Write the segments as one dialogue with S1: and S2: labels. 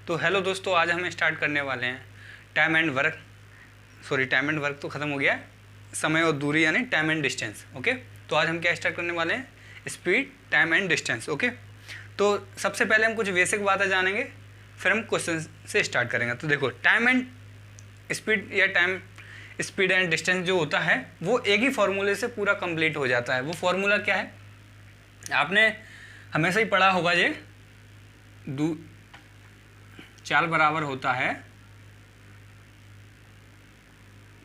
S1: तो हेलो दोस्तों, आज हम स्टार्ट करने वाले हैं टाइम एंड वर्क तो ख़त्म हो गया है, समय और दूरी यानी टाइम एंड डिस्टेंस। ओके, तो आज हम क्या स्टार्ट करने वाले हैं? Speed, time and distance. Okay, तो सबसे पहले हम कुछ बेसिक बातें जानेंगे, फिर हम क्वेश्चन से स्टार्ट करेंगे। तो देखो, टाइम एंड स्पीड या टाइम स्पीड एंड डिस्टेंस जो होता है वो एक ही फार्मूले से पूरा कंप्लीट हो जाता है। वो फार्मूला क्या है? आपने हमेशा ही पढ़ा होगा, ये चाल बराबर होता है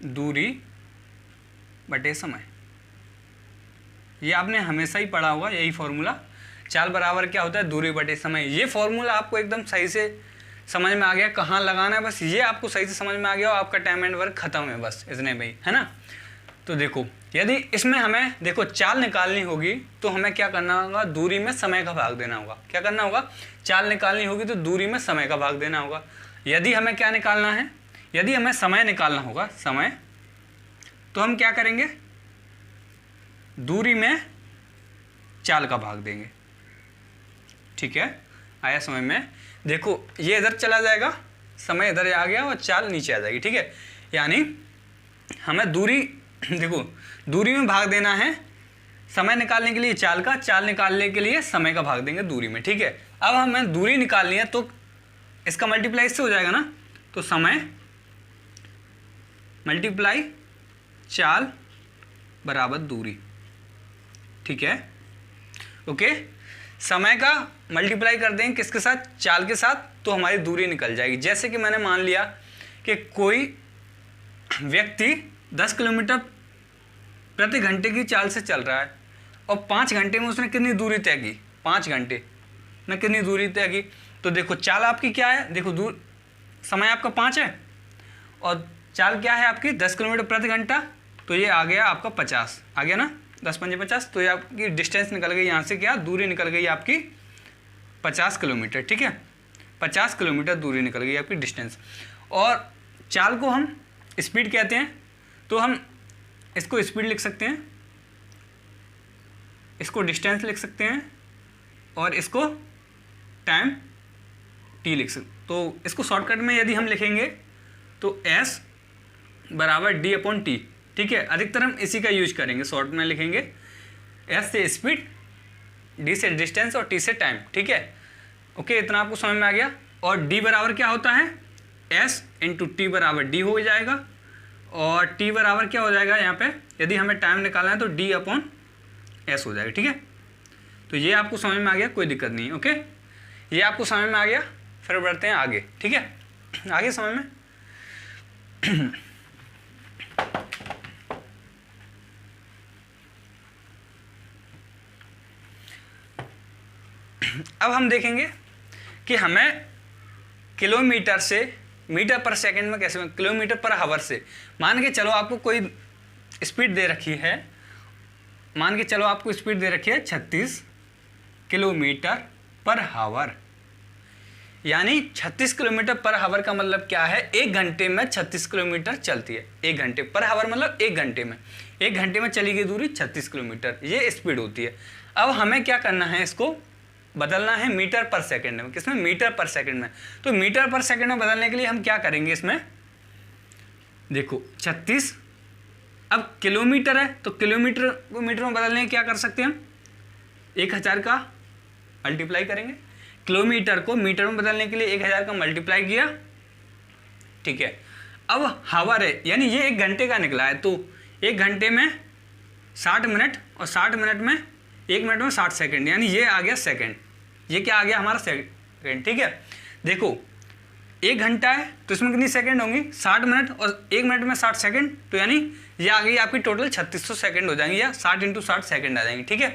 S1: दूरी बटे समय। ये आपने हमेशा ही पढ़ा होगा, यही फॉर्मूला। चाल बराबर क्या होता है? दूरी बटे समय। ये फॉर्मूला आपको एकदम सही से समझ में आ गया, कहाँ लगाना है, बस ये आपको सही से समझ में आ गया और आपका टाइम एंड वर्क खत्म है, बस इतने में ही, है ना। तो देखो, यदि इसमें हमें देखो चाल निकालनी होगी तो हमें क्या करना होगा? दूरी में समय का भाग देना होगा। क्या करना होगा? चाल निकालनी होगी तो दूरी में समय का भाग देना होगा। यदि हमें क्या निकालना है? यदि हमें समय निकालना होगा, समय, तो हम क्या करेंगे? दूरी में चाल का भाग देंगे। ठीक है, आया समझ में? देखो, ये इधर चला जाएगा, समय इधर आ गया और चाल नीचे आ जाएगी। ठीक है, यानी हमें दूरी, देखो, दूरी में भाग देना है समय निकालने के लिए चाल का, चाल निकालने के लिए समय का भाग देंगे दूरी में। ठीक है, अब हमें दूरी निकालनी है तो इसका मल्टीप्लाई इससे हो जाएगा ना, तो समय मल्टीप्लाई चाल बराबर दूरी। ठीक है, ओके, समय का मल्टीप्लाई कर देंगे किसके साथ? चाल के साथ, तो हमारी दूरी निकल जाएगी। जैसे कि मैंने मान लिया कि कोई व्यक्ति 10 किलोमीटर प्रति घंटे की चाल से चल रहा है और 5 घंटे में उसने कितनी दूरी तय की? 5 घंटे में कितनी दूरी तय की? तो देखो, चाल आपकी क्या है? देखो, समय आपका 5 है और चाल क्या है आपकी? 10 किलोमीटर प्रति घंटा, तो ये आ गया आपका 50, आ गया ना, 10 पंजे 50, तो ये आपकी डिस्टेंस निकल गई यहाँ से, क्या दूरी निकल गई आपकी? 50 किलोमीटर। ठीक है, 50 किलोमीटर दूरी निकल गई आपकी डिस्टेंस। और चाल को हम स्पीड कहते हैं, तो हम इसको स्पीड लिख सकते हैं, इसको डिस्टेंस लिख सकते हैं और इसको टाइम टी लिख सकते। तो इसको शॉर्टकट में यदि हम लिखेंगे तो S बराबर D अपॉन टी। ठीक है, अधिकतर हम इसी का यूज करेंगे, शॉर्ट में लिखेंगे S से स्पीड, D से डिस्टेंस और T से टाइम। ठीक है, ओके, इतना आपको समझ में आ गया। और D बराबर क्या होता है? S इंटू टी बराबर D हो जाएगा और T बराबर क्या हो जाएगा यहाँ पे? यदि हमें टाइम निकालना है तो D अपॉन S हो जाएगा। ठीक है, तो ये आपको समझ में आ गया, कोई दिक्कत नहीं। ओके, ये आपको समझ में आ गया, फिर बढ़ते हैं आगे। ठीक है, आगे समझ में अब हम देखेंगे कि हमें किलोमीटर से मीटर पर सेकंड में कैसे, किलोमीटर पर हावर से, मान के चलो आपको कोई स्पीड दे रखी है, मान के चलो आपको स्पीड दे रखी है 36 किलोमीटर पर हावर, यानी 36 किलोमीटर पर हावर का मतलब क्या है? 1 घंटे में 36 किलोमीटर चलती है। 1 घंटे पर हावर मतलब 1 घंटे में, 1 घंटे में चली गई दूरी 36 किलोमीटर, ये स्पीड होती है। अब हमें क्या करना है? इसको बदलना है मीटर पर सेकंड में। किसमें? मीटर पर सेकंड में। तो मीटर पर सेकंड में बदलने के लिए हम क्या करेंगे? इसमें देखो, 36, अब किलोमीटर है तो किलोमीटर को मीटर में बदलने क्या कर सकते हैं हम? 1000 का मल्टीप्लाई करेंगे। किलोमीटर को मीटर में बदलने के लिए 1000 का मल्टीप्लाई किया। ठीक है, अब हावर है, यानी ये 1 घंटे का निकला है, तो 1 घंटे में 60 मिनट और 60 मिनट में 1 मिनट में 60 सेकंड, यानी ये आ गया सेकंड। ये क्या आ गया? हमारा सेकंड। ठीक है, देखो, 1 घंटा है तो इसमें कितनी सेकंड होंगी? 60 मिनट और 1 मिनट में 60 सेकंड, तो यानी ये आ गई आपकी टोटल 3600 सेकंड हो जाएंगी, या 60 × 60 सेकंड आ जाएंगी। ठीक है,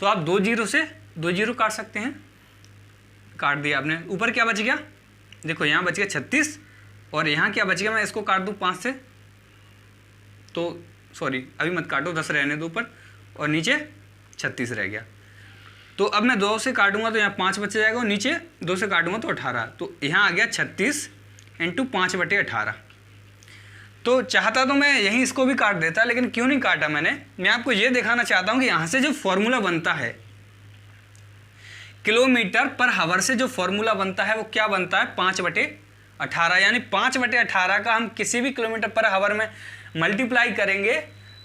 S1: तो आप 2 जीरो से 2 जीरो काट सकते हैं, काट दिया आपने। ऊपर क्या बच गया? देखो, यहाँ बच गया 36 और यहाँ क्या बच गया? मैं इसको काट दूँ 5 से, तो सॉरी अभी मत काटो, 10 रहने दो ऊपर, और नीचे 36 रह गया। तो अब मैं 2 से काटूंगा तो यहाँ 5 बच जाएगा और नीचे 2 से काटूंगा तो 18, तो यहाँ आ गया 36 × 5/18। तो चाहता तो मैं यहीं इसको भी काट देता, लेकिन क्यों नहीं काटा मैंने? मैं आपको ये दिखाना चाहता हूँ कि यहाँ से जो फॉर्मूला बनता है किलोमीटर पर हावर से जो फॉर्मूला बनता है वो क्या बनता है, 5/18। यानी 5/18 का हम किसी भी किलोमीटर पर हावर में मल्टीप्लाई करेंगे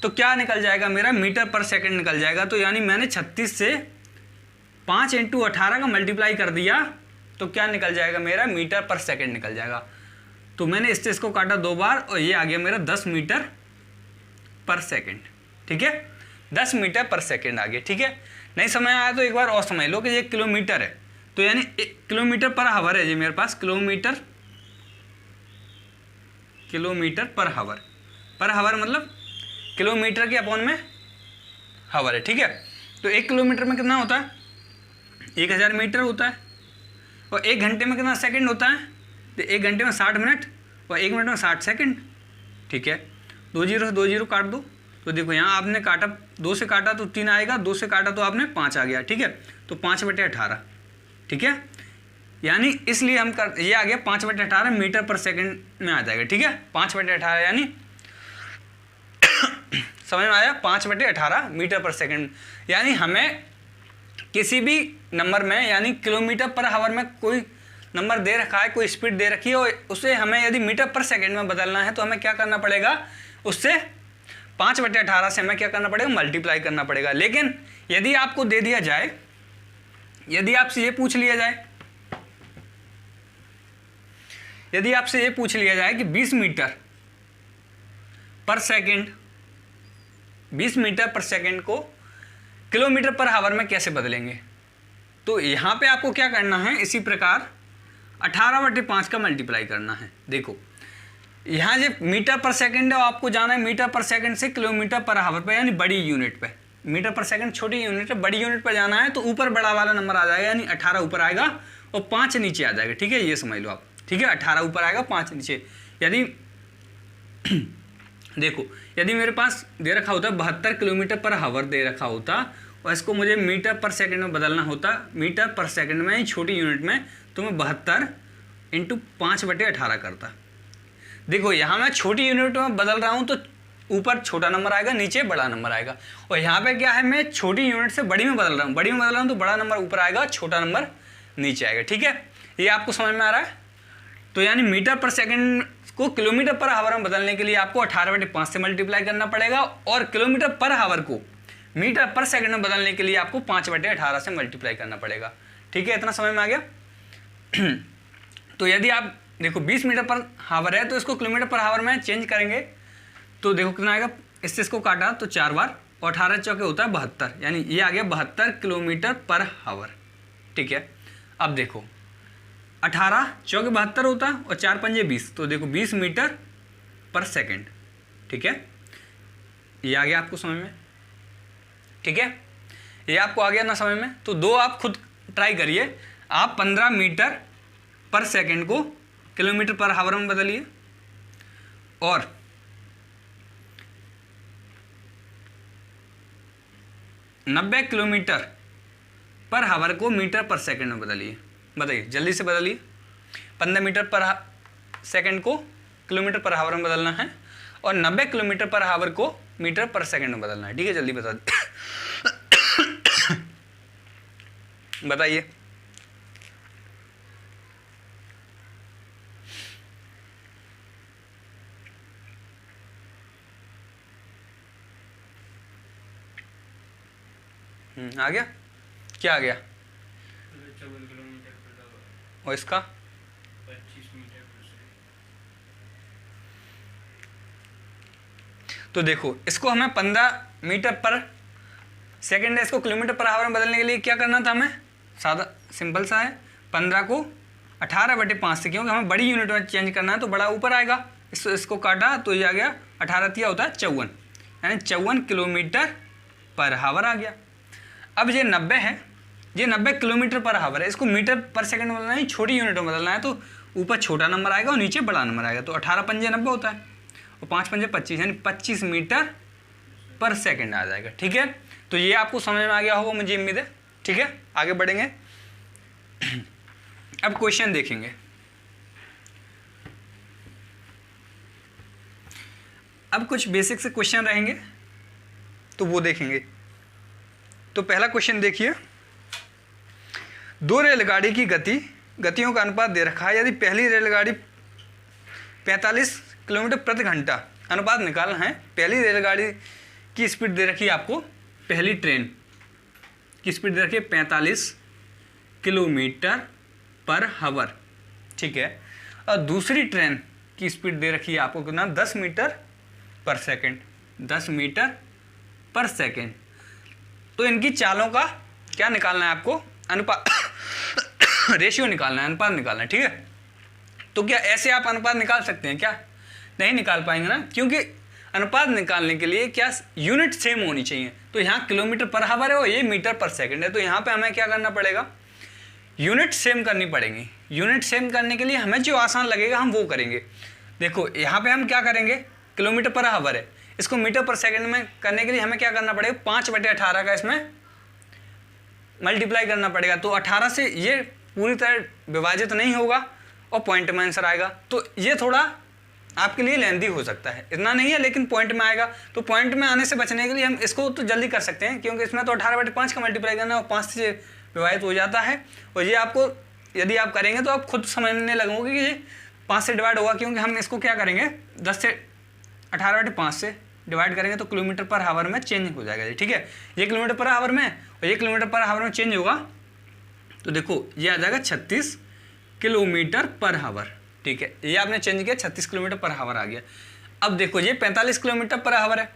S1: तो क्या निकल जाएगा, मेरा मीटर पर सेकंड निकल जाएगा। तो यानी मैंने 36 से 5 × 18 का मल्टीप्लाई कर दिया तो क्या निकल जाएगा, मेरा मीटर पर सेकंड निकल जाएगा। तो मैंने इसको काटा 2 बार और ये आ गया मेरा 10 मीटर पर सेकंड। ठीक है, 10 मीटर पर सेकंड आ गया। ठीक है, नहीं समझ आया तो एक बार और समझ लो कि ये किलोमीटर है, तो यानी किलोमीटर पर हावर है जी मेरे पास, किलोमीटर पर हावर मतलब किलोमीटर के अपॉन में हावर है। ठीक है, तो 1 किलोमीटर में कितना होता है, 1000 मीटर होता है। और 1 घंटे में कितना सेकंड होता है, तो 1 घंटे में 60 मिनट और 1 मिनट में 60 सेकंड। ठीक है, 2 0 से 2 0 काट दो, तो देखो यहाँ आपने काटा 2 से काटा तो 3 आएगा, 2 से काटा तो आपने 5 आ गया। ठीक है, तो 5/18। ठीक है, यानी इसलिए हम ये आ गया 5/18 मीटर पर सेकंड में आ जाएगा। ठीक है, 5/18 यानी समझ में आया, 5/18 मीटर पर सेकंड। यानी हमें किसी भी नंबर में, यानी किलोमीटर पर हावर में कोई नंबर दे रखा है, कोई स्पीड दे रखी है और उसे हमें यदि मीटर पर सेकंड में बदलना है तो हमें क्या करना पड़ेगा, उससे 5/18 से हमें क्या करना पड़ेगा, मल्टीप्लाई करना पड़ेगा। लेकिन यदि आपको दे दिया जाए, यदि आपसे ये पूछ लिया जाए, यदि आपसे ये पूछ लिया जाए कि 20 मीटर पर सेकंड, 20 मीटर पर सेकंड को किलोमीटर पर हावर में कैसे बदलेंगे, तो यहाँ पे आपको क्या करना है, इसी प्रकार 18/5 का मल्टीप्लाई करना है। देखो यहाँ जो मीटर पर सेकंड है आपको जाना है मीटर पर सेकंड से किलोमीटर पर हावर पे, यानी बड़ी यूनिट पे। मीटर पर सेकंड छोटी यूनिट है, बड़ी यूनिट पर जाना है तो ऊपर बड़ा वाला नंबर आ जाएगा, यानी 18 ऊपर आएगा और 5 नीचे आ जाएगा। ठीक है, ये समझ लो आप। ठीक है, 18 ऊपर आएगा, 5 नीचे। यदि देखो यदि मेरे पास दे रखा होता 72 किलोमीटर पर हावर दे रखा होता और इसको मुझे मीटर पर सेकंड में बदलना होता, मीटर पर सेकंड में छोटी यूनिट में, तो मैं 72 × 5/18 करता। देखो यहाँ मैं छोटी यूनिट में बदल रहा हूँ तो ऊपर छोटा नंबर आएगा, नीचे बड़ा नंबर आएगा। और यहाँ पे क्या है, मैं छोटी यूनिट से बड़ी में बदल रहा हूँ, बड़ी में बदल रहा हूँ तो बड़ा नंबर ऊपर आएगा, छोटा नंबर नीचे आएगा। ठीक है, ये आपको समझ में आ रहा है। तो यानी मीटर पर सेकंड को किलोमीटर पर हावर में बदलने के लिए आपको 18/5 से मल्टीप्लाई करना पड़ेगा और किलोमीटर पर हावर को मीटर पर सेकंड में बदलने के लिए आपको 5/18 से मल्टीप्लाई करना पड़ेगा। ठीक है, इतना समझ में आ गया। तो यदि आप देखो 20 मीटर पर हावर है तो इसको किलोमीटर पर हावर में चेंज करेंगे तो देखो कितना आएगा, इसको काटा तो 4 बार और 18 चौके होता है 72, यानी ये आ गया 72 किलोमीटर पर हावर। ठीक है, अब देखो 18 चौके 72 होता है और 4 पंजे 20, तो देखो 20 मीटर पर सेकंड। ठीक है, ये आ गया आपको समझ में। ठीक है, ये आपको आ गया ना समझ में। तो 2 आप खुद ट्राई करिए, आप 15 मीटर पर सेकंड को किलोमीटर पर हावर में बदलिए और 90 किलोमीटर पर हावर को मीटर पर सेकंड में बदलिए। बताइए जल्दी से बदलिए। 15 मीटर पर सेकंड को किलोमीटर पर हावर में बदलना है और 90 किलोमीटर पर हावर को मीटर पर सेकंड में बदलना है। ठीक है, जल्दी बता बताइए। आ गया, क्या आ गया,
S2: 54 किलोमीटर पर आवर
S1: और इसका
S2: 25 मीटर पर सेकंड।
S1: तो देखो इसको हमें 15 मीटर पर सेकंड है, इसको किलोमीटर पर आवर में बदलने के लिए क्या करना था हमें, सादा सिंपल सा है, 15 को 18/5 से, क्योंकि हमें बड़ी यूनिट में चेंज करना है तो बड़ा ऊपर आएगा। इसको काटा तो ये आ गया 18 तिया होता है 54, यानी 54 किलोमीटर पर हावर आ गया। अब ये 90 है, ये 90 किलोमीटर पर हावर है, इसको मीटर पर सेकंड में बदलना है, छोटी यूनिट में बदलना है तो ऊपर छोटा नंबर आएगा और नीचे बड़ा नंबर आएगा। तो 18 पंजे 90 होता है और 5 पंजे 25, यानी 25 मीटर पर सेकंड आ जाएगा। ठीक है, तो ये आपको समझ में आ गया होगा, मुझे उम्मीद है। ठीक है, आगे बढ़ेंगे। अब क्वेश्चन देखेंगे। अब कुछ बेसिक से क्वेश्चन रहेंगे तो वो देखेंगे। तो पहला क्वेश्चन देखिए, दो रेलगाड़ी की गतियों का अनुपात दे रखा है। यदि पहली रेलगाड़ी 45 किलोमीटर प्रति घंटा, अनुपात निकालना है। पहली रेलगाड़ी की स्पीड दे रखी है आपको, पहली ट्रेन की स्पीड दे रखी है 45 किलोमीटर पर हावर, ठीक है। और दूसरी ट्रेन की स्पीड दे रखी है आपको कितना, 10 मीटर पर सेकेंड, 10 मीटर पर सेकेंड। तो इनकी चालों का क्या निकालना है आपको, अनुपात रेशियो निकालना है, अनुपात निकालना है, ठीक है। तो क्या ऐसे आप अनुपात निकाल सकते हैं क्या, नहीं निकाल पाएंगे ना, क्योंकि अनुपात निकालने के लिए क्या यूनिट सेम होनी चाहिए। तो यहाँ किलोमीटर पर हावर है और ये मीटर पर सेकंड है, तो यहाँ पे हमें क्या करना पड़ेगा, यूनिट सेम करनी पड़ेगी। यूनिट सेम करने के लिए हमें जो आसान लगेगा हम वो करेंगे। देखो यहाँ पे हम क्या करेंगे, किलोमीटर पर हावर है, इसको मीटर पर सेकंड में करने के लिए हमें क्या करना पड़ेगा, 5/18 का इसमें मल्टीप्लाई करना पड़ेगा। तो 18 से ये पूरी तरह विभाजित नहीं होगा और पॉइंट में आंसर आएगा। तो ये थोड़ा आपके लिए लेंदी हो सकता है, इतना नहीं है लेकिन पॉइंट में आएगा। तो पॉइंट में आने से बचने के लिए हम इसको तो जल्दी कर सकते हैं, क्योंकि इसमें तो 18/5 का मल्टीप्लाई करना है और 5 से विभाजित हो जाता है। और ये आपको यदि आप करेंगे तो आप खुद समझने लगोगे कि ये 5 से डिवाइड होगा, क्योंकि हम इसको क्या करेंगे 10 से 18/5 से डिवाइड करेंगे तो किलोमीटर पर हावर में चेंज हो जाएगा, ठीक है। ये किलोमीटर पर हावर में और ये किलोमीटर पर हावर में चेंज होगा, तो देखो ये आ जाएगा 36 किलोमीटर पर हावर, ठीक है। ये आपने चेंज किया, 36 किलोमीटर पर हावर आ गया। अब देखो ये 45 किलोमीटर पर हावर है,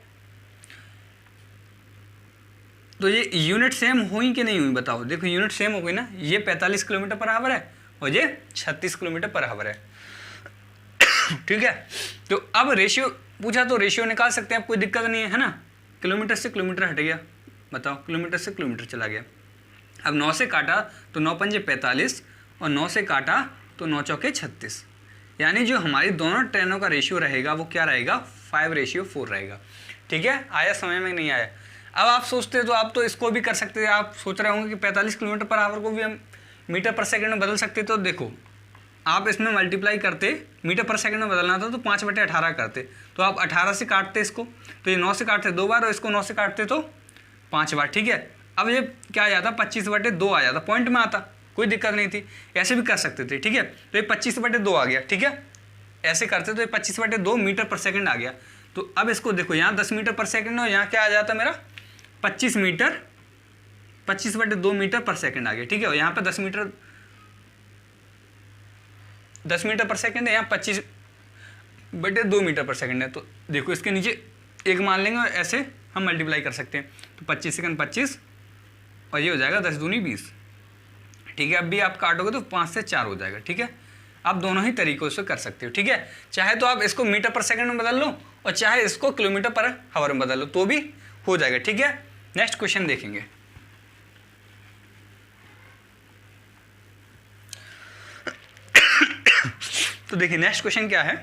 S1: तो ये यूनिट सेम हुई कि नहीं हुई बताओ। देखो यूनिट सेम हो गई ना, ये 45 किलोमीटर पर हावर है और ये 36 किलोमीटर पर हावर है, ठीक है। तो अब रेशियो पूछा तो रेशियो निकाल सकते हैं, अब कोई दिक्कत नहीं है ना। किलोमीटर से किलोमीटर हट गया, बताओ किलोमीटर से किलोमीटर चला गया। अब 9 से काटा तो 9 पंजे 45 और 9 से काटा तो 9 चौके 36, यानी जो हमारी दोनों ट्रेनों का रेशियो रहेगा वो क्या रहेगा, 5:4 रहेगा, ठीक है। आया समय में नहीं आया। अब आप सोचते तो आप तो इसको भी कर सकते थे, आप सोच रहे होंगे कि 45 किलोमीटर पर आवर को भी हम मीटर पर सेकंड में बदल सकते। तो देखो आप इसमें मल्टीप्लाई करते, मीटर पर सेकंड में बदलना था तो 5/18 करते, तो आप 18 से काटते इसको, तो ये 9 से काटते 2 बार और इसको 9 से काटते तो 5 बार, ठीक है। अब ये क्या आ जाता, 25/2 आ जाता, पॉइंट में आता, कोई दिक्कत नहीं थी। ऐसे भी कर सकते थे, ठीक है। तो ये 25/2 आ गया, ठीक है। ऐसे करते तो ये 25/2 मीटर पर सेकंड आ गया। तो अब इसको देखो, यहाँ 10 मीटर पर सेकंड और यहाँ क्या आ जाता मेरा 25 मीटर, 25/2 मीटर पर सेकंड आ गया, ठीक है। और यहाँ पे 10 मीटर पर सेकंड है, यहाँ 25/2 मीटर पर सेकंड है। तो देखो इसके नीचे एक मान लेंगे और ऐसे हम मल्टीप्लाई कर सकते हैं। तो 25 सेकंड 25 और ये हो जाएगा 10 दूनी 20, ठीक है। अब भी आप काटोगे तो 5 से 4 हो जाएगा, ठीक है। आप दोनों ही तरीकों से कर सकते हो, ठीक है। चाहे तो आप इसको मीटर पर सेकंड में बदल लो और चाहे इसको किलोमीटर पर हावर में बदल लो, तो भी हो जाएगा, ठीक है। नेक्स्ट क्वेश्चन देखेंगे। तो देखिए नेक्स्ट क्वेश्चन क्या है,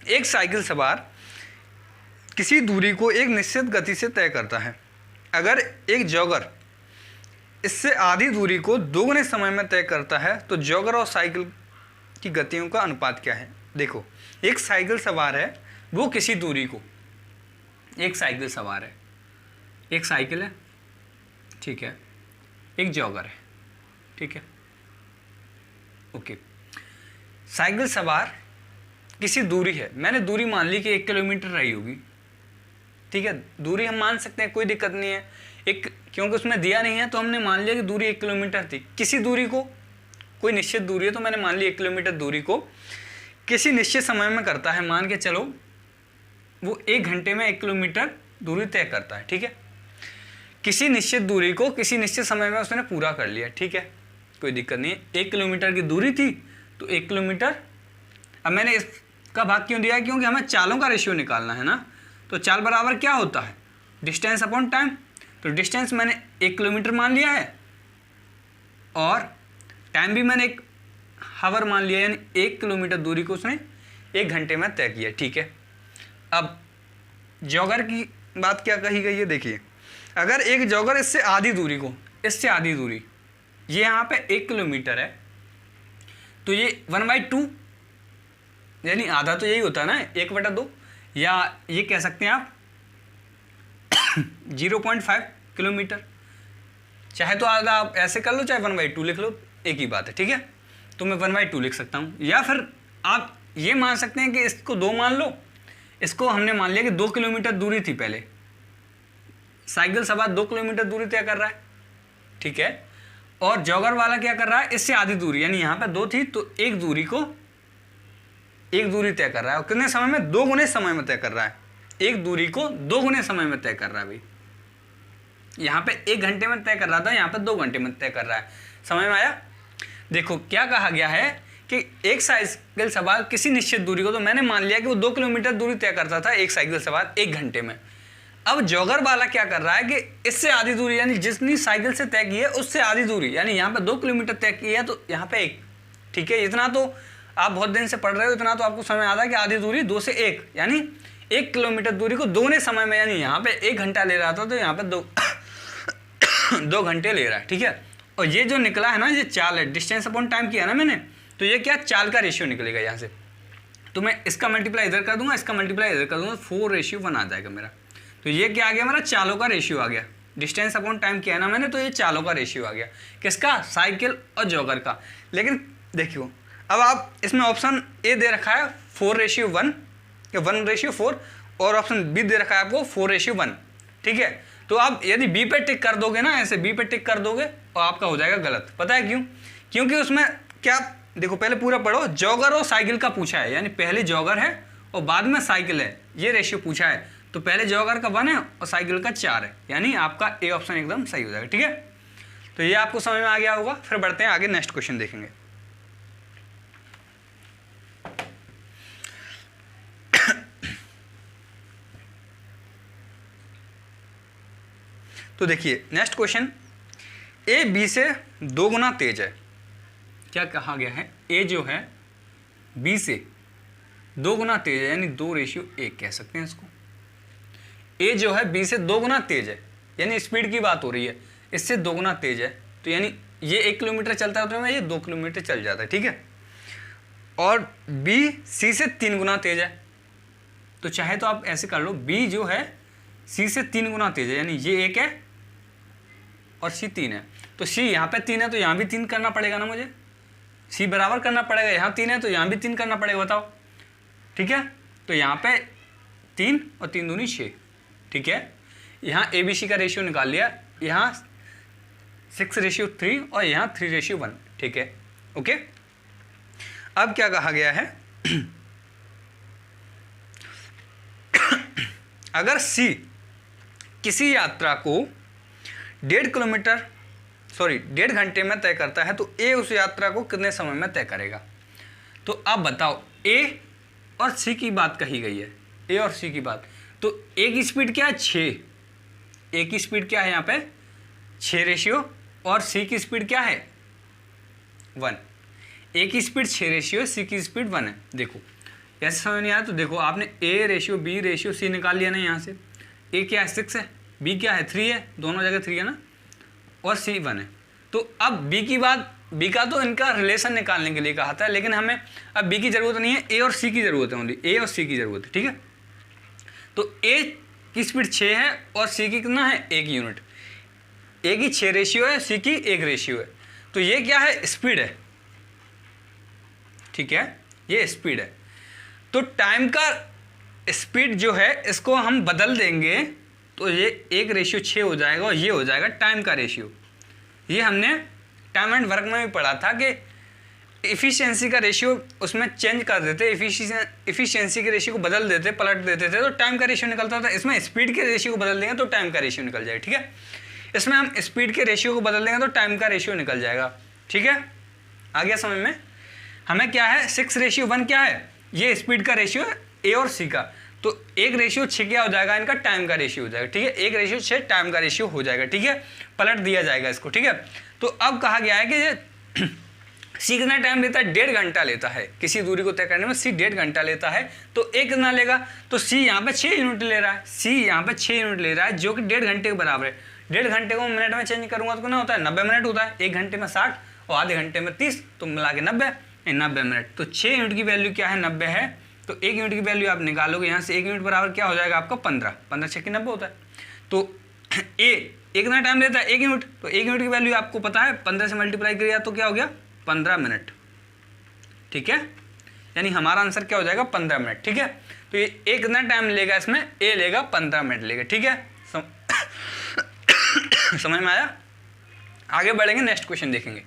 S1: एक साइकिल सवार किसी दूरी को एक निश्चित गति से तय करता है। अगर एक जॉगर इससे आधी दूरी को दोगुने समय में तय करता है तो जॉगर और साइकिल की गतियों का अनुपात क्या है। देखो एक साइकिल सवार है, वो किसी दूरी को, एक साइकिल सवार है, एक साइकिल है, ठीक है, एक जॉगर है, ठीक है, ओके। साइकिल सवार किसी दूरी है, मैंने दूरी मान ली कि 1 किलोमीटर रही होगी, ठीक है। दूरी हम मान सकते हैं, कोई दिक्कत नहीं है, एक क्योंकि उसमें दिया नहीं है तो हमने मान लिया कि दूरी 1 किलोमीटर थी। किसी दूरी को, कोई निश्चित दूरी है तो मैंने मान ली 1 किलोमीटर दूरी को किसी निश्चित समय में करता है। मान के चलो वो 1 घंटे में 1 किलोमीटर दूरी तय करता है, ठीक है। किसी निश्चित दूरी को किसी निश्चित समय में उसने पूरा कर लिया, ठीक है, कोई दिक्कत नहीं है। 1 किलोमीटर की दूरी थी तो 1 किलोमीटर। अब मैंने इसका भाग क्यों दिया है, क्योंकि हमें चालों का रेशियो निकालना है ना। तो चाल बराबर क्या होता है, डिस्टेंस अपॉन टाइम। तो डिस्टेंस मैंने 1 किलोमीटर मान लिया है और टाइम भी मैंने 1 हावर मान लिया, यानी 1 किलोमीटर दूरी को उसने 1 घंटे में तय किया, ठीक है। अब जॉगर की बात क्या कही गई है, देखिए अगर एक जॉगर इससे आधी दूरी को, इससे आधी दूरी, ये यहाँ पे 1 किलोमीटर है तो ये 1/2 यानी आधा तो यही होता है ना, 1/2, या ये कह सकते हैं आप 0.5 किलोमीटर। चाहे तो आधा आप ऐसे कर लो, चाहे 1/2 लिख लो, एक ही बात है, ठीक है। तो मैं 1/2 लिख सकता हूँ, या फिर आप ये मान सकते हैं कि इसको 2 मान लो। इसको हमने मान लिया कि 2 किलोमीटर दूरी थी पहले, साइकिल सवार 2 किलोमीटर दूरी तय कर रहा है, ठीक है। और जॉगर वाला क्या कर रहा है, इससे आधी दूरी, यानी यहाँ पे 2 थी तो एक दूरी तय कर रहा है। और कितने समय में, 2 गुने समय में तय कर रहा है। एक दूरी को 2 गुने समय में तय कर रहा है भाई। यहाँ पे 1 घंटे में तय कर रहा था, यहाँ पे 2 घंटे में तय कर रहा है। समझ में आया? देखो क्या कहा गया है कि एक साइकिल सवार किसी निश्चित दूरी को, तो मैंने मान लिया कि वो 2 किलोमीटर दूरी तय करता था एक साइकिल सवार 1 घंटे में। अब जॉगर वाला क्या कर रहा है कि इससे आधी दूरी, यानी जितनी साइकिल से तय की है उससे आधी दूरी, यानी यहाँ पे 2 किलोमीटर तय की है तो यहाँ पे 1, ठीक है। इतना तो आप बहुत दिन से पढ़ रहे हो, इतना तो आपको समझ आता है कि आधी दूरी 2 से 1, यानी 1 किलोमीटर दूरी को 2 समय में, यानी यहाँ पे 1 घंटा ले रहा था तो यहाँ पे 2 घंटे ले रहा है, ठीक है। और ये जो निकला है ना, ये चाल है, डिस्टेंस अपॉन टाइम किया ना मैंने, तो ये क्या चाल का रेशियो निकलेगा यहाँ से। तो मैं इसका मल्टीप्लाई इधर कर दूंगा, इसका मल्टीप्लाई इधर कर दूंगा, 4:1 आ जाएगा मेरा। तो ये क्या आ गया, मेरा चालों का रेशियो आ गया। डिस्टेंस अपॉन टाइम किया ना मैंने, तो ये चालों का रेशियो आ गया। किसका, साइकिल और जॉगर का। लेकिन देखियो अब आप इसमें ऑप्शन ए दे रखा है 4:1 या 1:4, और ऑप्शन बी दे रखा है आपको 4:1, ठीक है। तो आप यदि बी पे टिक कर दोगे ना, ऐसे बी पे टिक कर दोगे तो आपका हो जाएगा गलत। पता है क्यों? क्योंकि उसमें क्या, देखो पहले पूरा पढ़ो, जॉगर और साइकिल का पूछा है, यानी पहले जॉगर है और बाद में साइकिल है, ये रेशियो पूछा है। तो पहले जॉगर का 1 है और साइकिल का 4 है, यानी आपका ए ऑप्शन एकदम सही हो जाएगा, ठीक है। तो ये आपको समझ में आ गया होगा। फिर बढ़ते हैं आगे, नेक्स्ट क्वेश्चन देखेंगे। तो देखिए नेक्स्ट क्वेश्चन, ए बी से 2 गुना तेज है। क्या कहा गया है, ए जो है बी से 2 गुना तेज है, यानी 2:1 कह सकते हैं इसको। ए जो है बी से 2 गुना तेज है, यानी स्पीड की बात हो रही है, इससे 2 गुना तेज है, तो यानी ये 1 किलोमीटर चलता है तो ये 2 किलोमीटर चल जाता है, ठीक है। और बी सी से 3 गुना तेज है, तो चाहे तो आप ऐसे कर लो, बी जो है सी से 3 गुना तेज है, यानी ये 1 है और सी 3 है। तो सी यहाँ पे 3 है तो यहाँ भी 3 करना पड़ेगा ना मुझे, सी बराबर करना पड़ेगा। यहाँ 3 है तो यहाँ भी 3 करना पड़ेगा, बताओ, ठीक है। तो यहाँ पे 3 और 3 दूनी 6, ठीक है। यहाँ ए बी सी का रेशियो निकाल लिया, यहाँ 6:3 और यहाँ 3:1, ठीक है, ओके। अब क्या कहा गया है, अगर सी किसी यात्रा को 1.5 घंटे में तय करता है तो ए उस यात्रा को कितने समय में तय करेगा। तो आप बताओ, ए और सी की बात कही गई है, ए और सी की बात। तो ए की स्पीड क्या है, 6, ए की स्पीड क्या है यहाँ पे 6 रेशियो, और सी की स्पीड क्या है 1। ए की स्पीड 6 रेशियो, सी की स्पीड 1 है। देखो ऐसे समझ नहीं आया तो देखो, आपने A ratio B ratio C निकाल लिया ना यहाँ से। ए क्या है 6 है, बी क्या है 3 है, दोनों जगह 3 है ना, और सी 1 है। तो अब बी की बात, बी का तो इनका रिलेशन निकालने के लिए कहा था, लेकिन हमें अब बी की ज़रूरत नहीं है, ए और सी की ज़रूरत है, ओनली ए और सी की ज़रूरत है, ठीक है। तो ए की स्पीड 6 है और सी की कितना है 1 यूनिट। ए की 6 रेशियो है, सी की 1 रेशियो है, तो ये क्या है स्पीड है, ठीक है, ये स्पीड है। तो टाइम का स्पीड जो है इसको हम बदल देंगे तो ये 1:6 हो जाएगा और ये हो जाएगा टाइम का रेशियो। ये हमने टाइम एंड वर्क में भी पढ़ा था कि इफ़िशियंसी का रेशियो उसमें चेंज कर देते, इफ़िशियंसी के रेशियो को बदल देते, पलट देते थे तो टाइम का रेशियो निकलता था। इसमें स्पीड के रेशियो को बदल देंगे तो टाइम का रेशियो निकल जाएगा, ठीक है। इसमें हम स्पीड के रेशियो को बदल देंगे तो टाइम का रेशियो निकल जाएगा, ठीक है। आ गया समझ में। हमें क्या है 6:1 क्या है, ये स्पीड का रेशियो है ए और सी का, तो 1:6 क्या हो जाएगा, इनका टाइम का रेशियो हो जाएगा, ठीक है। 1:6 टाइम का रेशियो हो जाएगा, ठीक है, पलट दिया जाएगा इसको, ठीक है। तो अब कहा गया है कि ये सी कितना टाइम लेता है, 1.5 घंटा लेता है किसी दूरी को तय करने में। सी 1.5 घंटा लेता है तो ए कितना लेगा, तो सी यहाँ पे 6 यूनिट ले रहा है, सी यहाँ पे 6 यूनिट ले रहा है जो कि 1.5 घंटे के बराबर है। 1.5 घंटे को मिनट में चेंज करूंगा तो कितना होता है 90 मिनट होता है। 1 घंटे में 60 और आधे घंटे में 30, तो मिला के 90 मिनट। तो 6 यूनिट की वैल्यू क्या है 90 है, तो 1 यूनिट की वैल्यू आप निकालोगे यहाँ से, 1 यूनिट बराबर क्या हो जाएगा आपका 15, 15 6 की 90 होता है। तो ए कितना टाइम लेता है 1 यूनिट, तो 1 यूनिट की वैल्यू आपको पता है 15 से मल्टीप्लाई किया तो क्या हो गया 15 मिनट, ठीक है। यानी हमारा आंसर क्या हो जाएगा 15 मिनट, ठीक है। तो ये कितना टाइम लेगा इसमें, ए लेगा 15 मिनट लेगा, ठीक है। समझ में आया। आगे बढ़ेंगे, नेक्स्ट क्वेश्चन देखेंगे।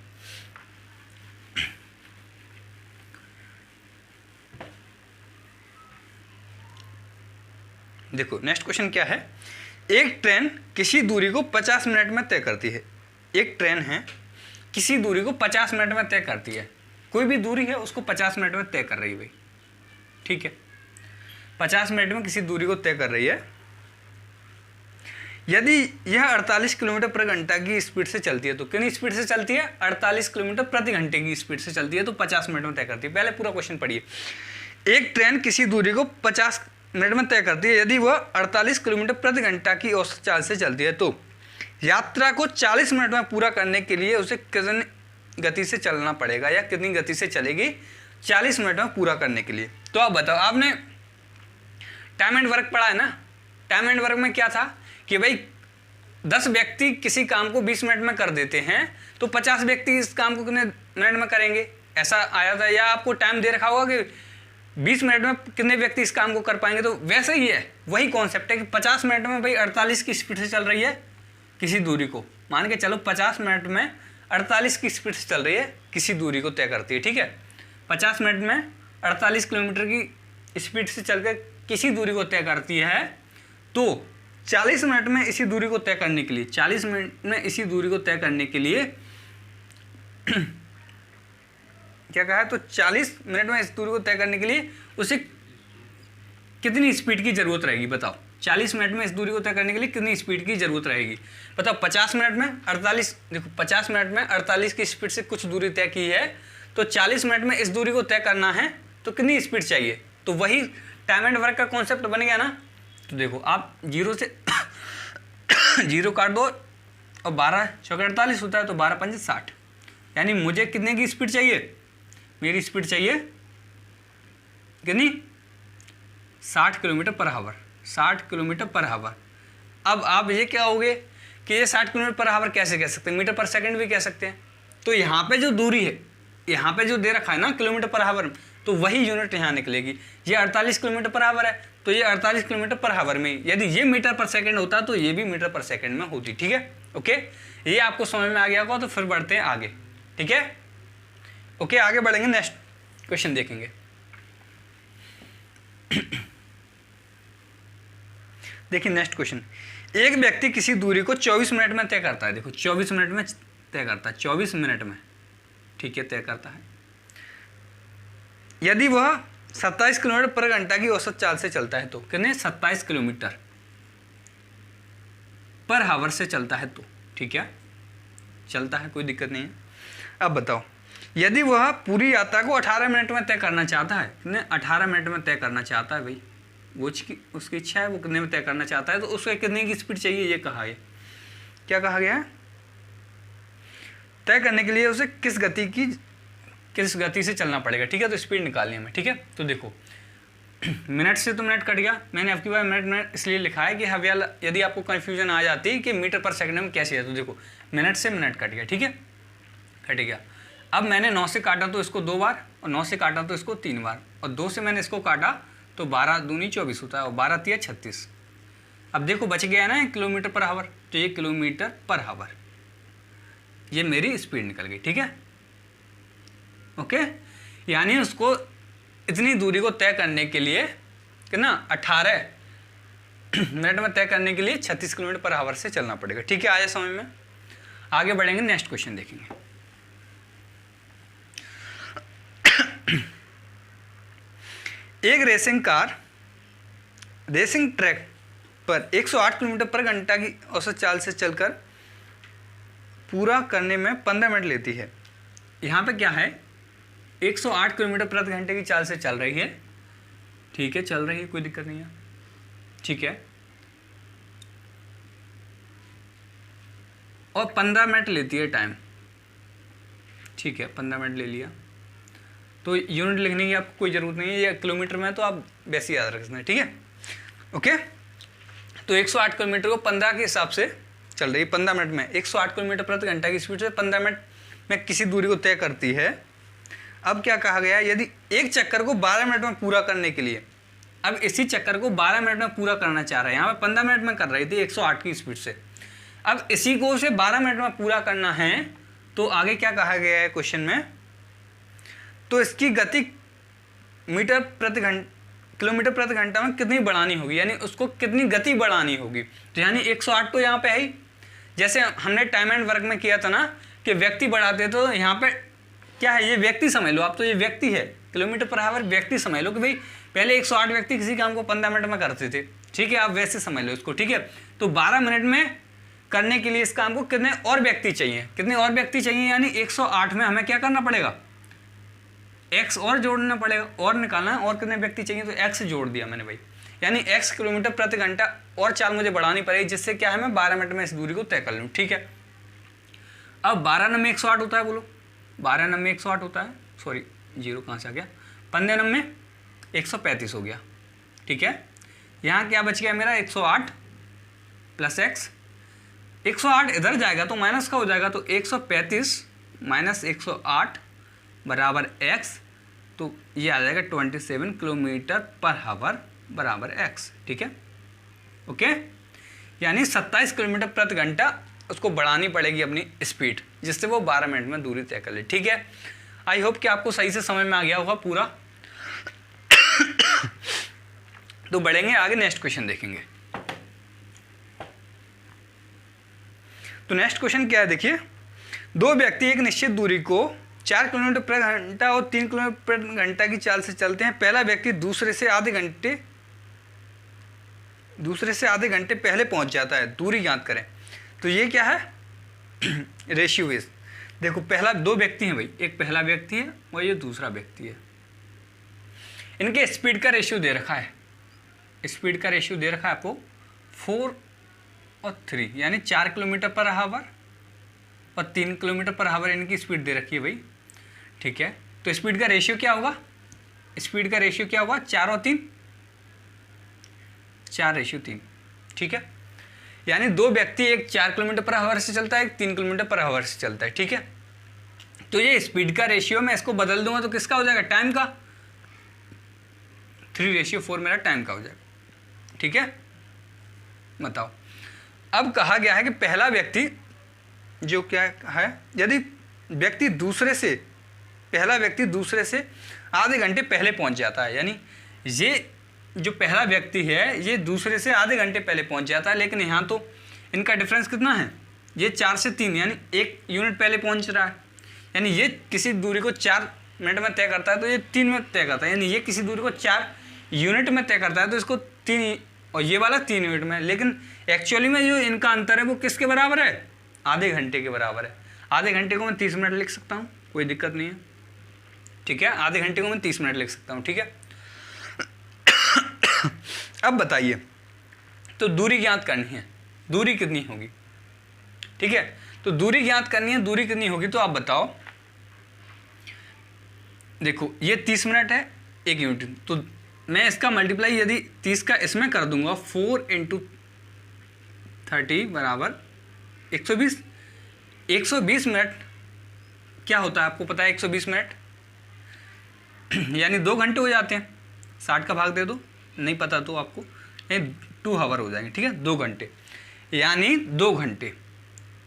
S1: देखो नेक्स्ट क्वेश्चन क्या है, एक ट्रेन किसी दूरी को 50 मिनट में तय करती है। एक ट्रेन है किसी दूरी को 50 मिनट में तय करती है, कोई भी दूरी है उसको 50 मिनट में तय कर रही है भाई, ठीक है। 50 मिनट में किसी दूरी को तय कर रही है। यदि यह 48 किलोमीटर प्रति घंटा की स्पीड से चलती है, तो कितनी स्पीड से चलती है 48 किलोमीटर प्रति घंटे की स्पीड से चलती है, तो 50 मिनट में तय करती है। पहले पूरा क्वेश्चन पढ़िए। एक ट्रेन किसी दूरी को 50 मिनट में तय करती है, यदि वह 48 किलोमीटर प्रति घंटा की औसत चाल से चलती है, तो यात्रा को 40 मिनट में पूरा करने के लिए उसे कितनी गति से चलना पड़ेगा, या कितनी गति से चलेगी 40 मिनट में पूरा करने के लिए। तो आप बताओ, आपने टाइम एंड वर्क पढ़ा है ना। टाइम एंड वर्क में क्या था कि भाई 10 व्यक्ति किसी काम को 20 मिनट में कर देते हैं, तो 50 व्यक्ति इस काम को कितने मिनट में करेंगे, ऐसा आया था। या आपको टाइम दे रखा होगा कि 20 मिनट में कितने व्यक्ति इस काम को कर पाएंगे, तो वैसे ही है, वही कॉन्सेप्ट है कि 50 मिनट में भाई 48 की स्पीड से चल रही है किसी दूरी को, मान के चलो 50 मिनट में 48 की स्पीड से चल रही है, किसी दूरी को तय करती है, ठीक है। 50 मिनट में 48 किलोमीटर की स्पीड से चलकर किसी दूरी को तय करती है, तो 40 मिनट में इसी दूरी को तय करने के लिए, 40 मिनट में इसी दूरी को तय करने के लिए क्या कहा है, तो 40 मिनट में इस दूरी को तय करने के लिए उसे कितनी स्पीड की जरूरत रहेगी, बताओ। 40 मिनट में इस दूरी को तय करने के लिए कितनी स्पीड की जरूरत रहेगी, बताओ। 50 मिनट में 48, देखो 50 मिनट में 48 की स्पीड से कुछ दूरी तय की है, तो 40 मिनट में इस दूरी को तय करना है, तो कितनी स्पीड चाहिए। तो वही टाइम एंड वर्क का कॉन्सेप्ट बन गया ना। तो देखो आप 0 से 0 काट दो और 12 चौके 48 होता है, तो 12 पंजे 60, यानी मुझे कितने की स्पीड चाहिए, मेरी स्पीड चाहिए कितनी 60 kilometre per hour, 60 kilometre per hour. अब आप ये क्या होगे कि ये 60 किलोमीटर पर आवर कैसे कह सकते हैं, मीटर पर सेकंड भी कह सकते हैं। तो यहाँ पे जो दूरी है, यहाँ पे जो दे रखा है ना किलोमीटर पर आवर, तो वही यूनिट यहाँ निकलेगी। ये 48 किलोमीटर पर आवर है, तो ये 48 किलोमीटर पर आवर में, यदि ये मीटर पर सेकंड होता तो ये भी मीटर पर सेकंड में होती, ठीक है। ओके, ये आपको समझ में आ गया होगा। तो फिर बढ़ते हैं आगे, ठीक है। ओके, आगे बढ़ेंगे, नेक्स्ट क्वेश्चन देखेंगे। देखिए नेक्स्ट क्वेश्चन, एक व्यक्ति किसी दूरी को 24 मिनट में तय करता है। देखो 24 मिनट में तय करता है, 24 मिनट में, ठीक है, तय करता है। यदि वह 27 किलोमीटर पर घंटा की औसत चाल से चलता है, तो कितने 27 किलोमीटर पर आवर से चलता है, तो ठीक है, चलता है, कोई दिक्कत नहीं है। अब बताओ, यदि वह पूरी यात्रा को 18 मिनट में तय करना चाहता है, कितने 18 मिनट में तय करना चाहता है भाई, वो उसकी इच्छा है, वो कितने में तय करना चाहता है, तो उसको कितने की स्पीड चाहिए, ये कहा है। क्या कहा गया है, तय करने के लिए उसे किस गति से चलना पड़ेगा, ठीक है। तो स्पीड निकालनी है हमें, ठीक है। तो देखो मिनट से तो मिनट कट गया, मैंने आपकी बार मिनट इसलिए लिखा है कि हवियाल, यदि आपको कन्फ्यूजन आ जाती है कि मीटर पर सेकंड में कैसे है, तो देखो मिनट से मिनट कट गया, ठीक है, कट गया। अब मैंने 9 से काटा तो इसको 2 बार, और 9 से काटा तो इसको 3 बार, और 2 से मैंने इसको काटा तो 12 दूनी 24 होता है, और 12 तिया 36। अब देखो बच गया है ना किलोमीटर पर आवर, तो ये किलोमीटर पर आवर, ये मेरी स्पीड निकल गई, ठीक है। ओके, यानी उसको इतनी दूरी को तय करने के लिए कितना 18 मिनट में तय करने के लिए 36 किलोमीटर पर आवर से चलना पड़ेगा, ठीक है। आया समझ में। आगे बढ़ेंगे, नेक्स्ट क्वेश्चन देखेंगे। एक रेसिंग कार रेसिंग ट्रैक पर 108 किलोमीटर पर घंटा की औसत चाल से चलकर पूरा करने में 15 मिनट लेती है। यहाँ पे क्या है, 108 किलोमीटर प्रति घंटे की चाल से चल रही है, ठीक है, चल रही है, कोई दिक्कत नहीं है, ठीक है, और 15 मिनट लेती है टाइम, ठीक है, 15 मिनट ले लिया। तो यूनिट लिखने की आपको कोई ज़रूरत नहीं है, या किलोमीटर में तो आप वैसे याद रख सकते हैं, ठीक है। ओके, तो 108 किलोमीटर को 15 के हिसाब से चल रही है 15 मिनट में, 108 किलोमीटर प्रति घंटा की स्पीड से 15 मिनट में किसी दूरी को तय करती है। अब क्या कहा गया, यदि एक चक्कर को 12 मिनट में पूरा करने के लिए, अब इसी चक्कर को 12 मिनट में पूरा करना चाह रहे हैं, यहाँ पे 15 मिनट में कर रही थी 108 की स्पीड से, अब इसी को उसे 12 मिनट में पूरा करना है, तो आगे क्या कहा गया है क्वेश्चन में, तो इसकी गति किलोमीटर प्रति घंटा में कितनी बढ़ानी होगी, यानी उसको कितनी गति बढ़ानी होगी। तो यानी 108 तो यहाँ पे है ही, जैसे हमने टाइम एंड वर्क में किया था ना कि व्यक्ति बढ़ाते, तो यहाँ पे क्या है, ये व्यक्ति समझ लो आप, तो ये व्यक्ति है, किलोमीटर पर आवर व्यक्ति समझ लो कि भाई पहले 108 व्यक्ति किसी काम को 15 मिनट में करते थे, ठीक है, आप वैसे समझ लो इसको, ठीक है। तो 12 मिनट में करने के लिए इस काम को कितने और व्यक्ति चाहिए, कितने और व्यक्ति चाहिए, यानी 108 में हमें क्या करना पड़ेगा, x और जोड़ना पड़ेगा, और निकालना है और कितने व्यक्ति चाहिए, तो x जोड़ दिया मैंने भाई, यानी x किलोमीटर प्रति घंटा और चाल मुझे बढ़ानी पड़ेगी, जिससे क्या है मैं 12 मिनट में इस दूरी को तय कर लूँ, ठीक है। अब 12 नम में 108 होता है, बोलो 12 नम में 108 होता है, सॉरी जीरो कहाँ से आ गया, 15 नम में 135 हो गया, ठीक है। यहाँ क्या बच गया मेरा 108 प्लस x, 108 इधर जाएगा तो माइनस का हो जाएगा, तो 135 माइनस 108 बराबर x, तो ये आ जाएगा 27 किलोमीटर पर हावर बराबर x, ठीक है, ओके। यानी 27 किलोमीटर प्रति घंटा उसको बढ़ानी पड़ेगी अपनी स्पीड, जिससे वो 12 मिनट में दूरी तय कर ले, ठीक है। आई होप कि आपको सही से समझ में आ गया होगा पूरा। तो बढ़ेंगे आगे, नेक्स्ट क्वेश्चन देखेंगे। तो नेक्स्ट क्वेश्चन क्या है, देखिए, दो व्यक्ति एक निश्चित दूरी को 4 किलोमीटर प्रति घंटा और 3 किलोमीटर प्रति घंटा की चाल से चलते हैं। पहला व्यक्ति दूसरे से आधे घंटे पहले पहुंच जाता है, दूरी ज्ञात करें। तो ये क्या है, रेशियो इज, देखो पहला दो व्यक्ति हैं भाई, एक पहला व्यक्ति है और ये दूसरा व्यक्ति है, इनके स्पीड का रेशियो दे रखा है, स्पीड का रेशियो दे रखा है आपको 4 और 3, यानी 4 किलोमीटर पर आवर और 3 किलोमीटर पर आवर इनकी स्पीड दे रखी है भाई, ठीक है। तो स्पीड का रेशियो क्या होगा, स्पीड का रेशियो क्या होगा, 4 और 3, 4 रेशियो 3, ठीक है। यानी दो व्यक्ति, एक 4 किलोमीटर पर आवर से चलता है, एक 3 किलोमीटर पर आवर से चलता है, ठीक है। तो ये स्पीड का रेशियो मैं इसको बदल दूंगा तो किसका हो जाएगा, टाइम का, 3:4 मेरा टाइम का हो जाएगा, ठीक है। बताओ, अब कहा गया है कि पहला व्यक्ति जो क्या है, यदि पहला व्यक्ति दूसरे से आधे घंटे पहले पहुंच जाता है, यानी ये जो पहला व्यक्ति है ये दूसरे से आधे घंटे पहले पहुंच जाता है, लेकिन यहाँ तो इनका डिफरेंस कितना है, ये 4 से 3, यानी 1 यूनिट पहले पहुंच रहा है, यानी ये किसी दूरी को 4 मिनट में तय करता है तो ये 3 मिनट तय करता है, यानी ये किसी दूरी को 4 यूनिट में तय करता है तो इसको 3, और ये वाला 3 यूनिट में, लेकिन एक्चुअली में जो इनका अंतर है वो किसके बराबर है, आधे घंटे के बराबर है। आधे घंटे को मैं 30 मिनट लिख सकता हूँ, कोई दिक्कत नहीं है, ठीक है। आधे घंटे को मैं 30 मिनट लिख सकता हूँ, ठीक है। अब बताइए, तो दूरी ज्ञात करनी है, दूरी कितनी होगी, ठीक है। तो दूरी ज्ञात करनी है, दूरी कितनी होगी, तो आप बताओ। देखो ये 30 मिनट है 1 यूनिट, तो मैं इसका मल्टीप्लाई यदि 30 का इसमें कर दूंगा, 4 × 30 बराबर 120। 120 मिनट क्या होता है आपको पता है, 120 मिनट यानी 2 घंटे हो जाते हैं, 60 का भाग दे दो, नहीं पता तो आपको 2 आवर हो जाएंगे, ठीक है। 2 घंटे यानी 2 घंटे,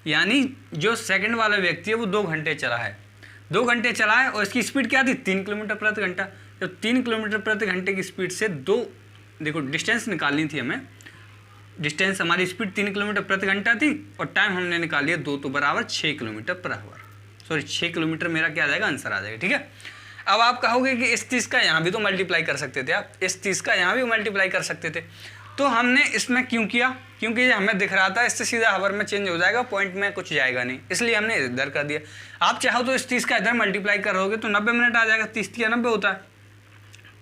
S1: यानी जो सेकंड वाला व्यक्ति है वो 2 घंटे चला है, 2 घंटे चला है, और इसकी स्पीड क्या थी, 3 किलोमीटर प्रति घंटा। जब 3 किलोमीटर प्रति घंटे की स्पीड से देखो डिस्टेंस निकालनी थी हमें, डिस्टेंस हमारी स्पीड 3 किलोमीटर प्रति घंटा थी और टाइम हमने निकाल लिया 2, तो बराबर 6 kilometre per hour, sorry 6 kilometre मेरा क्या आ जाएगा, आंसर आ जाएगा, ठीक है। अब आप कहोगे कि इस 30 का यहाँ भी तो मल्टीप्लाई कर सकते थे आप, इस 30 का यहाँ भी मल्टीप्लाई कर सकते थे, तो हमने इसमें क्यों किया, क्योंकि ये हमें दिख रहा था इससे सीधा आवर में चेंज हो जाएगा, पॉइंट में कुछ जाएगा नहीं, इसलिए हमने इधर कर दिया। आप चाहो तो इस 30 का इधर मल्टीप्लाई करोगे तो 90 मिनट आ जाएगा, 30 या 90 होता है,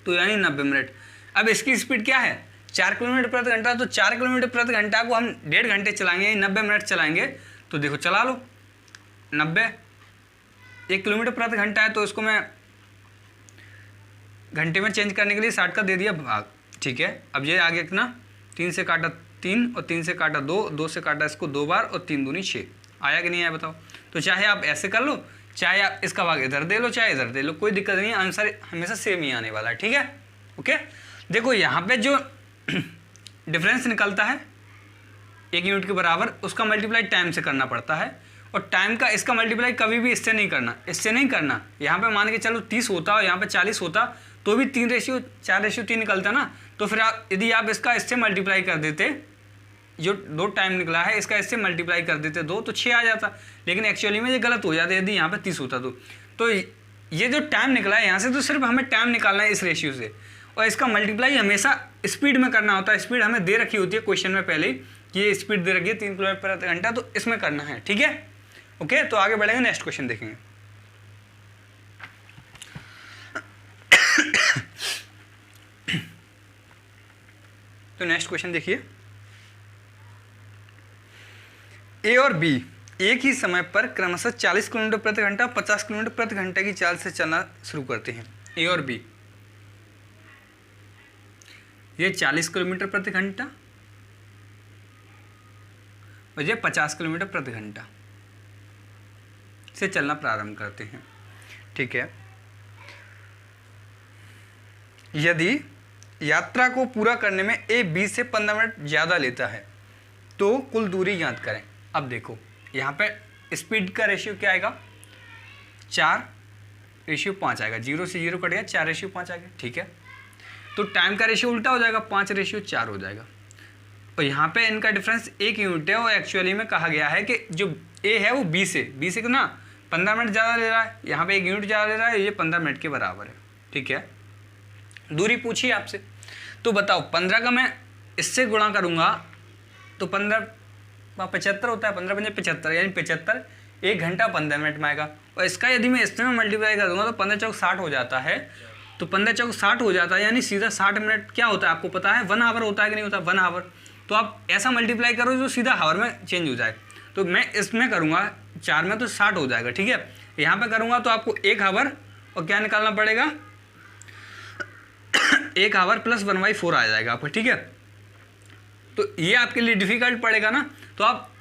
S1: तो यानी 90 मिनट। अब इसकी स्पीड क्या है, 4 किलोमीटर प्रति घंटा, तो 4 किलोमीटर प्रति घंटा को हम 1.5 घंटे चलाएंगे, 90 मिनट चलाएंगे, तो देखो चला लो 90, 1 किलोमीटर प्रति घंटा है, तो इसको मैं घंटे में चेंज करने के लिए 60 का दे दिया भाग, ठीक है। अब ये आगे कितना, 3 से काटा 3 और 3 से काटा 2, 2 से काटा इसको 2 बार और 3 दूनी 6। आया कि नहीं आया बताओ। तो चाहे आप ऐसे कर लो, चाहे आप इसका भाग इधर दे लो, चाहे इधर दे लो, कोई दिक्कत नहीं है, आंसर हमेशा सेम ही आने वाला है। ठीक है, ओके। देखो यहाँ पे जो डिफरेंस निकलता है 1 यूनिट के बराबर, उसका मल्टीप्लाई टाइम से करना पड़ता है, और टाइम का इसका मल्टीप्लाई कभी भी इससे नहीं करना, इससे नहीं करना। यहाँ पे मान के चलो 30 होता और यहाँ पे 40 होता तो भी 3:4:3 निकलता ना। तो फिर आप यदि आप इसका इससे मल्टीप्लाई कर देते, जो 2 टाइम निकला है इसका इससे मल्टीप्लाई कर देते 2 तो 6 आ जाता, लेकिन एक्चुअली में ये गलत हो जाता यदि यहाँ पे 30 होता तो ये जो टाइम निकला है यहाँ से, तो सिर्फ हमें टाइम निकालना है इस रेशियो से, और इसका मल्टीप्लाई हमेशा स्पीड में करना होता है। स्पीड हमें दे रखी होती है क्वेश्चन में पहले ही, ये स्पीड दे रखी है 3 किलोमीटर प्रति घंटा, तो इसमें करना है। ठीक है, ओके। तो आगे बढ़ेंगे, नेक्स्ट क्वेश्चन देखेंगे। तो नेक्स्ट क्वेश्चन देखिए, ए और बी एक ही समय पर क्रमशः 40 किलोमीटर प्रति घंटा 50 किलोमीटर प्रति घंटे की चाल से चलना शुरू करते हैं। ए और बी, ये 40 किलोमीटर प्रति घंटा और ये 50 किलोमीटर प्रति घंटा से चलना प्रारंभ करते हैं। ठीक है, यदि यात्रा को पूरा करने में ए 20 से 15 मिनट ज़्यादा लेता है तो कुल दूरी ज्ञात करें। अब देखो यहाँ पे स्पीड का रेशियो क्या आएगा, 4:5 आएगा, 0 से 0 कट गया, 4:5 आ गया। ठीक है, तो टाइम का रेशियो उल्टा हो जाएगा, 5:4 हो जाएगा। और यहाँ पे इनका डिफरेंस 1 यूनिट है, और एक्चुअली में कहा गया है कि जो ए है वो 20 से ना 15 मिनट ज़्यादा ले रहा है, यहाँ पे 1 यूनिट ज़्यादा ले रहा है, ये 15 मिनट के बराबर है। ठीक है, दूरी पूछी आपसे, तो बताओ 15 का मैं इससे गुणा करूँगा तो 15 75 होता है, 15 × 75 यानी 75, 1 घंटा 15 मिनट में आएगा। और इसका यदि मैं इसमें मल्टीप्लाई कर दूंगा तो 15 चौक 60 हो जाता है, तो 15 चौक 60 हो जाता है, यानी सीधा 60 मिनट क्या होता है आपको पता है, 1 आवर होता है कि नहीं होता, 1 आवर। तो आप ऐसा मल्टीप्लाई करो जो सीधा हावर में चेंज हो जाए। तो मैं इसमें करूँगा 4 में तो 60 हो जाएगा। ठीक है, यहाँ पर करूँगा तो आपको 1 आवर और क्या निकालना पड़ेगा, 1 आवर प्लस 1/4 आ जाएगा आपको। ठीक है, तो ये आपके लिए डिफिकल्ट पड़ेगा ना, तो आप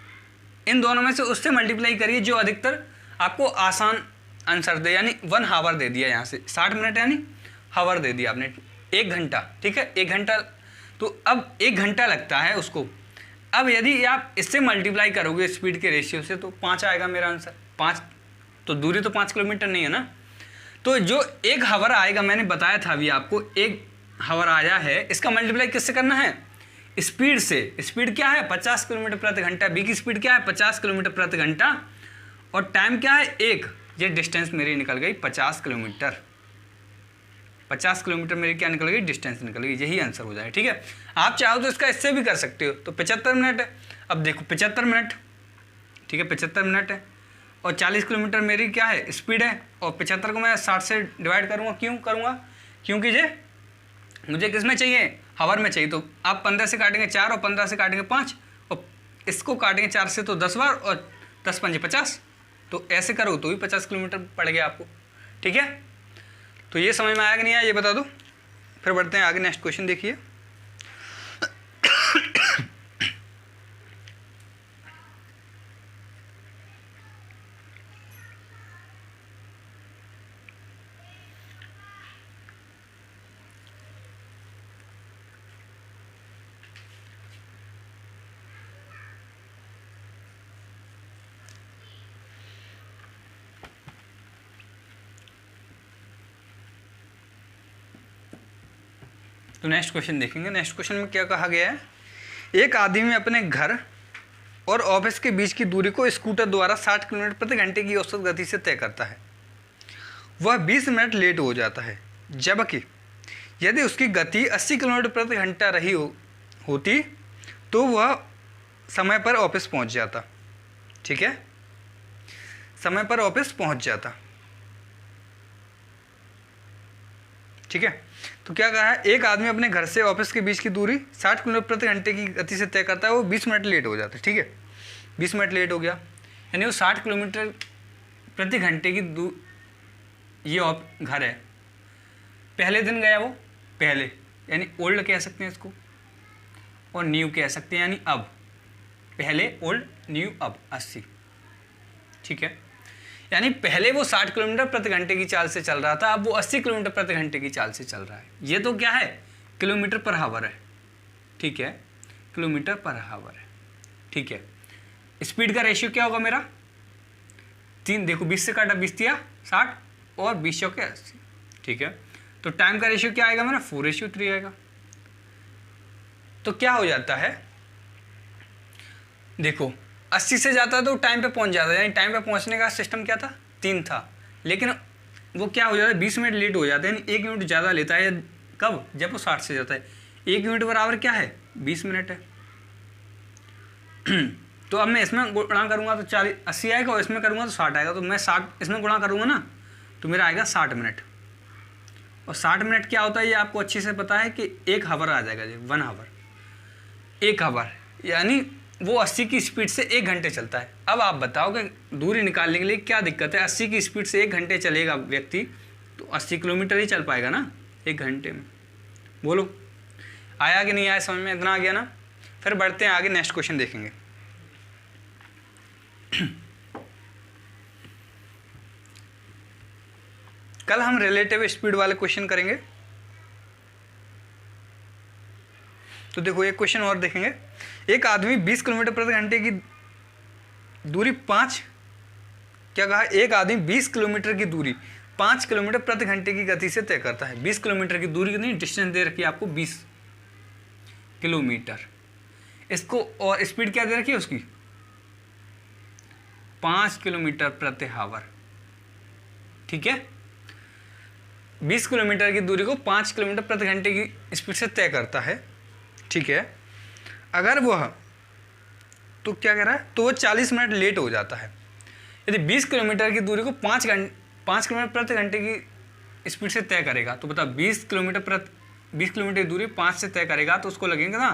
S1: इन दोनों में से उससे मल्टीप्लाई करिए जो अधिकतर आपको आसान आंसर दे, यानी 1 आवर दे दिया यहाँ से, 60 मिनट यानी हावर दे दिया आपने, 1 घंटा। ठीक है, 1 घंटा, तो अब 1 घंटा लगता है उसको। अब यदि आप इससे मल्टीप्लाई करोगे स्पीड के रेशियो से तो 5 आएगा मेरा आंसर, 5, तो दूरी तो 5 किलोमीटर नहीं है ना। तो जो 1 हावर आएगा, मैंने बताया था अभी आपको 1 हावर आया है, इसका मल्टीप्लाई किससे करना है, स्पीड से। स्पीड क्या है 50 किलोमीटर प्रति घंटा, बी की स्पीड क्या है 50 किलोमीटर प्रति घंटा, और टाइम क्या है 1, ये डिस्टेंस मेरी निकल गई 50 किलोमीटर। 50 किलोमीटर मेरी क्या निकल गई, डिस्टेंस निकल गई, यही आंसर हो जाएगा। ठीक है, आप चाहो तो इसका इससे भी कर सकते हो, तो 75 मिनट है। अब देखो 75 मिनट, ठीक है 75 मिनट है, और 40 किलोमीटर मेरी क्या है स्पीड है, और 75 को मैं 60 से डिवाइड करूँगा, क्यों करूँगा, क्योंकि ये मुझे किस में चाहिए, हावर में चाहिए। तो आप 15 से काटेंगे 4 और 15 से काटेंगे 5, और इसको काटेंगे 4 से तो 10 बार, और 10 × 5 = 50, तो ऐसे करो तो भी 50 किलोमीटर पड़ गया आपको। ठीक है, तो ये समझ में आया कि नहीं आया ये बता दो, फिर बढ़ते हैं आगे। नेक्स्ट क्वेश्चन देखिए, तो नेक्स्ट क्वेश्चन देखेंगे। नेक्स्ट क्वेश्चन में क्या कहा गया है, एक आदमी अपने घर और ऑफिस के बीच की दूरी को स्कूटर द्वारा 60 किलोमीटर प्रति घंटे की औसत गति से तय करता है। वह 20 मिनट लेट हो जाता है, जबकि यदि उसकी गति 80 किलोमीटर प्रति घंटा रही होती तो वह समय पर ऑफिस पहुंच जाता। ठीक है, समय पर ऑफिस पहुंच जाता। ठीक है, तो क्या कहा है, एक आदमी अपने घर से ऑफिस के बीच की दूरी 60 किलोमीटर प्रति घंटे की गति से तय करता है, वो 20 मिनट लेट हो जाता है। ठीक है, 20 मिनट लेट हो गया, यानी वो 60 किलोमीटर प्रति घंटे की ये घर है, पहले दिन गया वो, पहले यानी ओल्ड कह सकते हैं इसको, और न्यू कह सकते हैं, यानी अब। पहले ओल्ड, न्यू अब 80। ठीक है, यानी पहले वो 60 किलोमीटर प्रति घंटे की चाल से चल रहा था, अब वो 80 किलोमीटर प्रति घंटे की चाल से चल रहा है। ये तो क्या है, किलोमीटर पर हावर है। ठीक है, किलोमीटर पर हावर है। ठीक है, स्पीड का रेशियो क्या होगा मेरा 3, देखो 20 से काटा 20 दिया 60 और 20 के 80। ठीक है, तो टाइम का रेशियो क्या आएगा मेरा 4:3 आएगा। तो क्या हो जाता है, देखो 80 से जाता है तो टाइम पे पहुंच जाता है, यानी टाइम पे पहुंचने का सिस्टम क्या था 3 था, लेकिन वो क्या हो जाता है 20 मिनट लेट हो जाता है, यानी 1 मिनट ज़्यादा लेता है। कब, जब वो 60 से जाता है। 1 मिनट बराबर क्या है 20 मिनट है। तो अब मैं इसमें गुणा करूँगा तो 80 आएगा और इसमें करूँगा तो 60 आएगा। तो मैं 60 इसमें गुणा करूँगा ना तो मेरा आएगा 60 मिनट। और 60 मिनट क्या होता है ये आपको अच्छे से पता है कि 1 हावर आ जाएगा जी, 1 हावर। 1 हावर यानी वो 80 की स्पीड से 1 घंटे चलता है। अब आप बताओ कि दूरी निकालने के लिए क्या दिक्कत है। 80 की स्पीड से 1 घंटे चलेगा व्यक्ति तो 80 किलोमीटर ही चल पाएगा ना 1 घंटे में। बोलो आया कि नहीं आया समझ में, इतना आ गया ना। फिर बढ़ते हैं आगे, नेक्स्ट क्वेश्चन देखेंगे। कल हम रिलेटिव स्पीड वाले क्वेश्चन करेंगे। तो देखो एक क्वेश्चन और देखेंगे। एक आदमी 20 किलोमीटर प्रति घंटे की दूरी 5, क्या कहा, एक आदमी 20 किलोमीटर की दूरी 5 किलोमीटर प्रति घंटे की गति से तय करता है। 20 किलोमीटर की दूरी कितनी, डिस्टेंस दे रखी है आपको 20 किलोमीटर। इसको और स्पीड क्या दे रखी है उसकी 5 किलोमीटर प्रति हावर। ठीक है, 20 किलोमीटर की दूरी को 5 किलोमीटर प्रति घंटे की स्पीड से तय करता है। ठीक है, अगर वह तो क्या कह रहा है, तो वह 40 मिनट लेट हो जाता है। यदि 20 किलोमीटर की दूरी को 5 किलोमीटर प्रति घंटे की स्पीड से तय करेगा तो बता 20 किलोमीटर की दूरी 5 से तय करेगा तो उसको लगेगा ना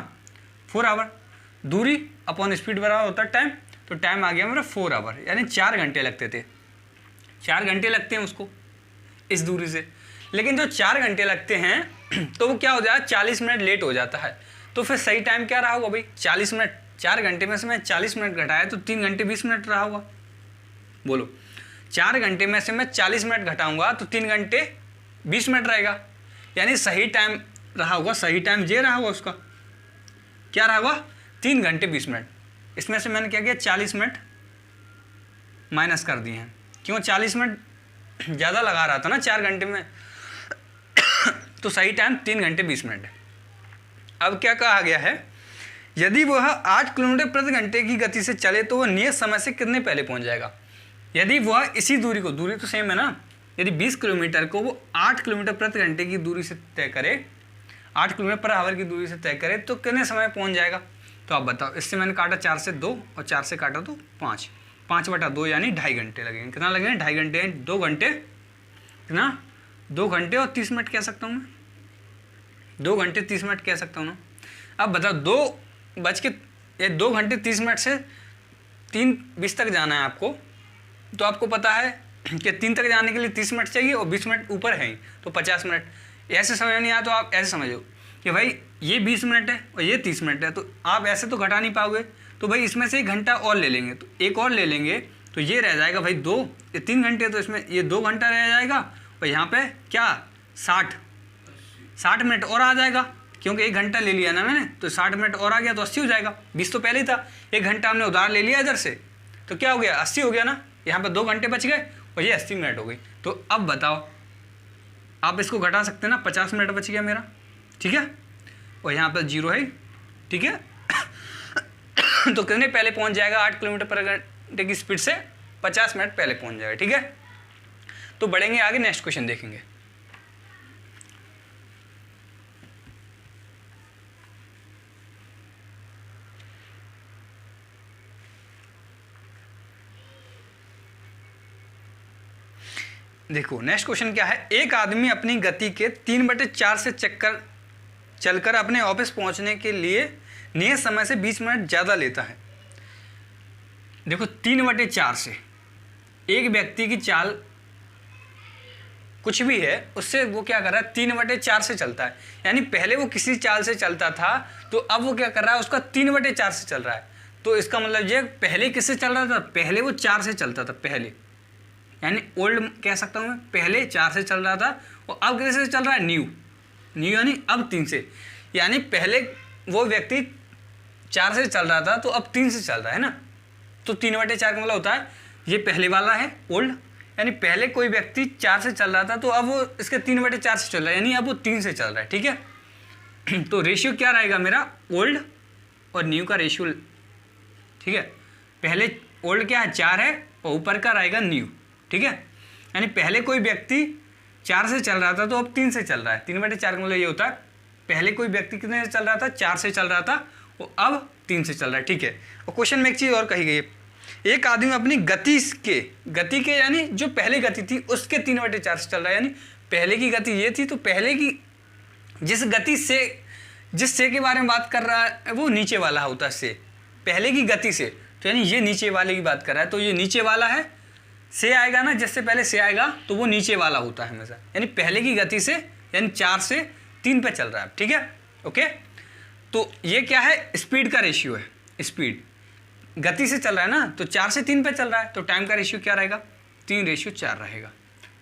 S1: 4 आवर। दूरी अपॉन स्पीड बराबर होता है टाइम, तो टाइम आ गया मेरा 4 आवर, यानी 4 घंटे लगते थे। 4 घंटे लगते हैं उसको इस दूरी से। लेकिन जो 4 घंटे लगते हैं तो वो क्या हो जाएगा 40 मिनट लेट हो जाता है। तो फिर सही टाइम क्या रहा होगा भाई 40 मिनट। 4 घंटे में से मैं 40 मिनट घटाया तो 3 घंटे 20 मिनट रहा होगा। बोलो 4 घंटे में से मैं 40 मिनट घटाऊंगा तो 3 घंटे 20 मिनट रहेगा, यानी सही टाइम रहा होगा। सही टाइम ये रहा होगा उसका, क्या रहा होगा 3 घंटे 20 मिनट। इसमें से मैंने क्या किया 40 मिनट माइनस कर दिए हैं, क्यों 40 मिनट ज़्यादा लगा रहा था ना 4 घंटे में, तो सही टाइम 3 घंटे 20 मिनट है। अब क्या कहा गया है, यदि वह 8 किलोमीटर प्रति घंटे की गति से चले तो वह नियत समय से कितने पहले पहुंच जाएगा। यदि वह इसी दूरी को, दूरी तो सेम है ना, यदि 20 किलोमीटर को वो 8 किलोमीटर प्रति घंटे की दूरी से तय करे, 8 किलोमीटर पर आवर की दूरी से तय करे तो कितने समय पहुंच जाएगा। तो आप बताओ, इससे मैंने काटा 4 से 2 और 4 से काटा तो 5, 5/2 यानी 2.5 घंटे लगेंगे। कितना लगेंगे 2.5 घंटे, 2 घंटे कितना 2 घंटे और 30 मिनट कह सकता हूँ मैं, 2 घंटे 30 मिनट कह सकता हूँ ना। अब बताओ 2 घंटे 30 मिनट से 3:20 तक जाना है आपको, तो आपको पता है कि 3 तक जाने के लिए 30 मिनट चाहिए और 20 मिनट ऊपर है ही, तो 50 मिनट। ऐसे समझ नहीं आया तो आप ऐसे समझो कि भाई ये 20 मिनट है और ये 30 मिनट है, तो आप ऐसे तो घटा नहीं पाओगे, तो भाई इसमें से 1 घंटा और ले लेंगे, तो एक और ले लेंगे तो ये रह जाएगा भाई 2, ये 3 घंटे, तो इसमें ये 2 घंटा रह जाएगा और यहाँ पे क्या 60 मिनट और आ जाएगा, क्योंकि 1 घंटा ले लिया ना मैंने, तो 60 मिनट और आ गया तो 80 हो जाएगा। 20 तो पहले ही था, 1 घंटा हमने उधार ले लिया इधर से, तो क्या हो गया 80 हो गया ना। यहाँ पे 2 घंटे बच गए और ये 80 मिनट हो गई। तो अब बताओ, आप इसको घटा सकते हैं ना, 50 मिनट बच गया मेरा, ठीक है, और यहाँ पर 0 है, ठीक है। तो कितने पहले पहुँच जाएगा 8 किलोमीटर पर घंटे की स्पीड से 50 मिनट पहले पहुँच जाएगा, ठीक है। तो बढ़ेंगे आगे, नेक्स्ट क्वेश्चन देखेंगे। देखो नेक्स्ट क्वेश्चन क्या है, एक आदमी अपनी गति के 3/4 से चलकर अपने ऑफिस पहुंचने के लिए नियत समय से 20 मिनट ज़्यादा लेता है। देखो 3/4 से एक व्यक्ति की चाल कुछ भी है उससे वो क्या कर रहा है 3/4 से चलता है। यानी पहले वो किसी चाल से चलता था तो अब वो क्या कर रहा है उसका 3/4 से चल रहा है। तो इसका मतलब ये पहले किससे चल रहा था, पहले वो 4 से चलता था पहले, यानी ओल्ड कह सकता हूँ मैं, पहले 4 से चल रहा था और अब किससे चल रहा है न्यू यानी अब 3 से। यानी पहले वो व्यक्ति 4 से चल रहा था तो अब 3 से चल रहा है ना। तो 3/4 का मतलब होता है ये पहले वाला है ओल्ड, यानी पहले कोई व्यक्ति 4 से चल रहा था तो अब वो इसके 3/4 से चल रहा है, यानी अब वो 3 से चल रहा है। ठीक है तो रेशियो क्या रहेगा मेरा, ओल्ड और न्यू का रेशियो। ठीक है, पहले ओल्ड क्या है 4 है और ऊपर का रहेगा न्यू। ठीक है, यानी पहले कोई व्यक्ति 4 से चल रहा था तो अब 3 से चल रहा है। 3/4 का मतलब ये होता है पहले कोई व्यक्ति कितने से चल रहा था, 4 से चल रहा था वो अब 3 से चल रहा है। ठीक है, और क्वेश्चन में एक चीज़ और कही गई है, एक आदमी अपनी गति के यानी जो पहले गति थी उसके 3/4 से चल रहा है। यानी पहले की गति ये थी तो पहले की जिस गति से जिस से के बारे में बात कर रहा है वो नीचे वाला होता है से, पहले की गति से, तो यानी ये नीचे वाले की बात कर रहा है तो ये नीचे वाला है, से आएगा ना, जिससे पहले से आएगा तो वो नीचे वाला होता है हमेशा। यानी पहले की गति से यानी 4 से 3 पे चल रहा है। ठीक है, ओके। तो ये क्या है, स्पीड का रेशियो है, स्पीड गति से चल रहा है ना तो 4 से 3 पे चल रहा है तो टाइम का रेशियो क्या रहेगा, 3/4 रहेगा।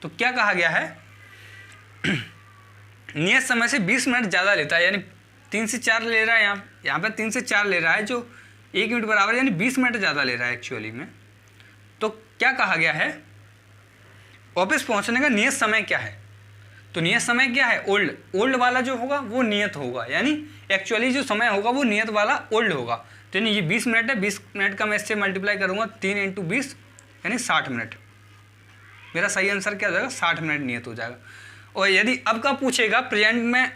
S1: तो क्या कहा गया है नियत समय से 20 मिनट ज़्यादा लेता है, यानी 3 से 4 ले रहा है, यहाँ पे 3 से 4 ले रहा है जो 1 मिनट बराबर है, यानी 20 मिनट ज़्यादा ले रहा है एक्चुअली में। तो क्या कहा गया है, ऑफिस पहुँचने का नियत समय क्या है, तो नियत समय क्या है, ओल्ड वाला जो होगा वो नियत होगा, यानी एक्चुअली जो समय होगा वो नियत वाला ओल्ड होगा। तो यानी ये 20 मिनट है, 20 मिनट का मैं इससे मल्टीप्लाई करूँगा 3 × 20 यानी 60 मिनट। मेरा सही आंसर क्या हो जाएगा, 60 मिनट नियत हो जाएगा। और यदि अब का पूछेगा प्रेजेंट में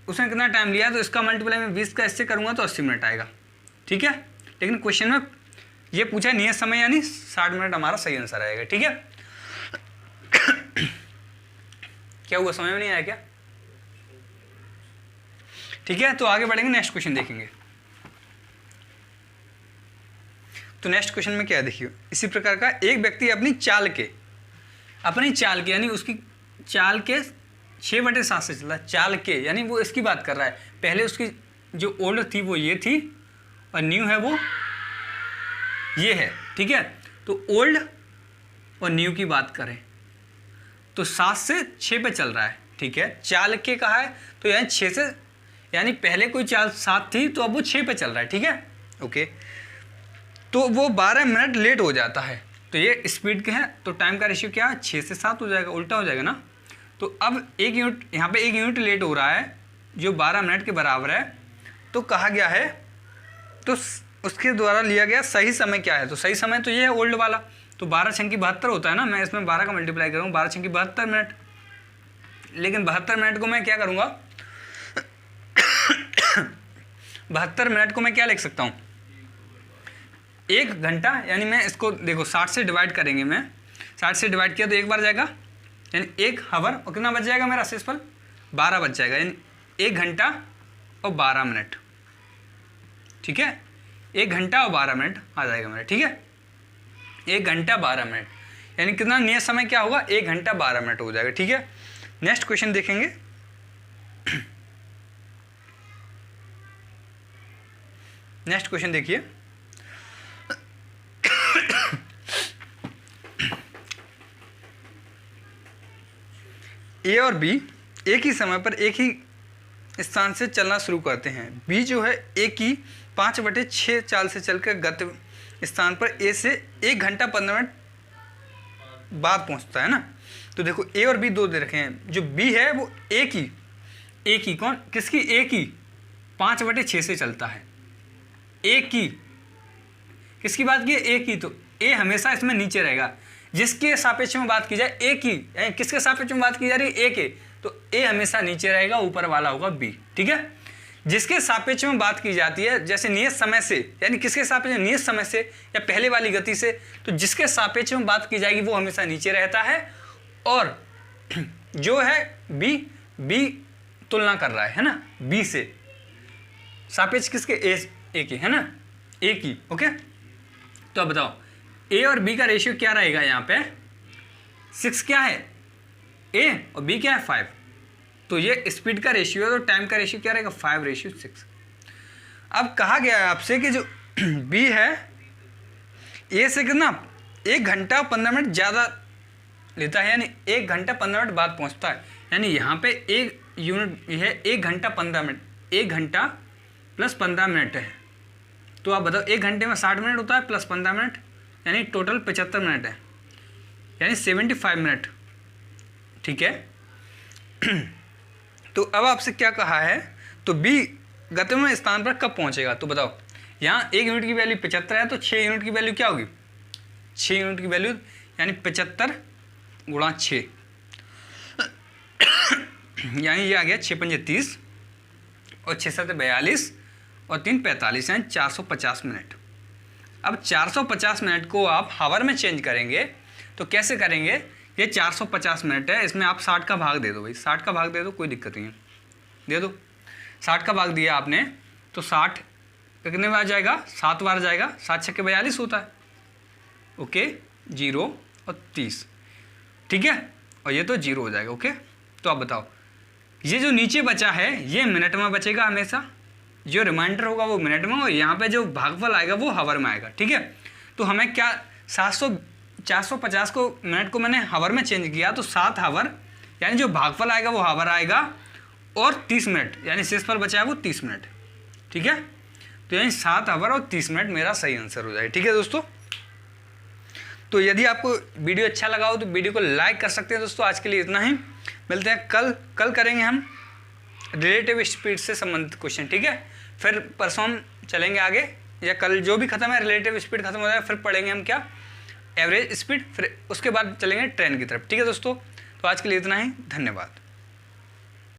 S1: उसने कितना टाइम लिया तो इसका मल्टीप्लाई में 20 का इससे करूँगा तो 80 मिनट आएगा। ठीक है, लेकिन क्वेश्चन में ये पूछा नियत समय यानी 60 मिनट हमारा सही आंसर आएगा। ठीक है क्या हुआ, समय में नहीं आया क्या? ठीक है, तो आगे बढ़ेंगे, नेक्स्ट क्वेश्चन देखेंगे। तो नेक्स्ट क्वेश्चन में क्या देखिए, इसी प्रकार का एक व्यक्ति अपनी चाल के यानी उसकी चाल के 6/7 से चला, चाल के यानी वो इसकी बात कर रहा है, पहले उसकी जो ओल्ड थी वो ये थी और न्यू है वो ये है। ठीक है, तो ओल्ड और न्यू की बात करें तो 7 से 6 पे चल रहा है। ठीक है, चाल के कहा है तो यानी 6 से, यानी पहले कोई चाल 7 थी तो अब वो 6 पे चल रहा है। ठीक है, ओके। तो वो 12 मिनट लेट हो जाता है, तो ये स्पीड के हैं तो टाइम का रेशियो क्या है, 6 से 7 हो जाएगा, उल्टा हो जाएगा ना। तो अब 1 यूनिट यहाँ पे 1 यूनिट लेट हो रहा है जो 12 मिनट के बराबर है। तो कहा गया है तो उसके द्वारा लिया गया सही समय क्या है, तो सही समय तो ये है ओल्ड वाला, तो 12 × 72 होता है ना, मैं इसमें 12 का मल्टीप्लाई करूँगा 12 × 72 मिनट। लेकिन 72 मिनट को मैं क्या करूँगा 72 मिनट को मैं क्या लिख सकता हूँ, 1 घंटा, यानी मैं इसको देखो 60 से डिवाइड करेंगे, मैं 60 से डिवाइड किया तो 1 बार जाएगा, यानी 1 हावर और कितना बच जाएगा मेरा शेषफल 12 बच जाएगा, यानी 1 घंटा और 12 मिनट। ठीक है, 1 घंटा और 12 मिनट आ जाएगा मेरा। ठीक है, 1 घंटा 12 मिनट, यानी कितना नियत समय क्या होगा, 1 घंटा 12 मिनट हो जाएगा। ठीक है, नेक्स्ट क्वेश्चन देखेंगे। नेक्स्ट क्वेश्चन देखिए, ए और बी एक ही समय पर एक ही स्थान से चलना शुरू करते हैं। बी जो है ए की 5/6 चाल से चलकर गंतव्य स्थान पर ए से 1 घंटा 15 मिनट बाद पहुंचता है ना। तो देखो ए और बी 2 दे रखे हैं, जो बी है वो ए की कौन किसकी, ए की 5/6 से चलता है, ए की किसकी बात की है, ए की, तो ए हमेशा इसमें नीचे रहेगा। जिसके सापेक्ष में बात की जाए ए की, यानी किसके सापेक्ष में बात की जा रही है, ए के, तो ए हमेशा नीचे रहेगा, ऊपर वाला होगा बी। ठीक है, जिसके सापेक्ष में बात की जाती है जैसे नियत समय से, यानी किसके सापेक्ष, नियत समय से या पहले वाली गति से, तो जिसके सापेक्ष में बात की जाएगी वो हमेशा नीचे रहता है। और जो है बी तुलना कर रहा है ना, बी से सापेक्ष किसके, ए की है ना, ए की। ओके, तो अब बताओ ए और बी का रेशियो क्या रहेगा, यहाँ पे 6 क्या है, ए और बी क्या है 5, तो ये स्पीड का रेशियो है, तो टाइम का रेशियो क्या रहेगा 5:6। अब कहा गया है आपसे कि जो बी है ए से कितना 1 घंटा 15 मिनट ज़्यादा लेता है, यानी 1 घंटा 15 मिनट बाद पहुंचता है, यानी यहाँ पे 1 यूनिट है 1 घंटा 15 मिनट, 1 घंटा प्लस 15 मिनट है। तो आप बताओ 1 घंटे में 60 मिनट होता है प्लस 15 मिनट, यानी टोटल 75 मिनट है, यानी 75 मिनट। ठीक है। तो अब आपसे क्या कहा है, तो बी गतिमान स्थान पर कब पहुंचेगा, तो बताओ यहाँ 1 यूनिट की वैल्यू 75 है, तो 6 यूनिट की वैल्यू क्या होगी, 6 यूनिट की वैल्यू यानी 75 गुणा 6, यानी ये आ गया 6 पंजे 30 और 6 7 42 और 3 45, यानी 450 मिनट। अब 450 मिनट को आप हावर में चेंज करेंगे तो कैसे करेंगे, ये 450 मिनट है, इसमें आप 60 का भाग दे दो भाई, 60 का भाग दे दो, कोई दिक्कत नहीं है, दे दो। 60 का भाग दिया आपने तो 60 कितने बार जाएगा, 7 बार जाएगा, 7 छक्के 42 होता है। ओके, 0 और 30, ठीक है, और ये तो 0 हो जाएगा। ओके, तो आप बताओ ये जो नीचे बचा है ये मिनट में बचेगा हमेशा, जो रिमाइंडर होगा वो मिनट में, और यहाँ पे जो भागफल आएगा वो हावर में आएगा। ठीक है, तो हमें क्या 450 को मिनट को मैंने हावर में चेंज किया, तो 7 हावर यानी जो भागफल आएगा वो हावर आएगा, और 30 मिनट यानी शेषफल बचा है वो 30 मिनट। ठीक है, तो यानी 7 हावर और 30 मिनट मेरा सही आंसर हो जाएगा। ठीक है दोस्तों, तो यदि आपको वीडियो अच्छा लगा हो तो वीडियो को लाइक कर सकते हैं दोस्तों। आज के लिए इतना ही, मिलते हैं कल करेंगे हम रिलेटिव स्पीड से संबंधित क्वेश्चन। ठीक है, फिर परसों हम चलेंगे आगे, या कल जो भी खत्म है रिलेटिव स्पीड खत्म हो जाए, फिर पढ़ेंगे हम क्या एवरेज स्पीड, फिर उसके बाद चलेंगे ट्रेन की तरफ। ठीक है दोस्तों, तो आज के लिए इतना ही, धन्यवाद।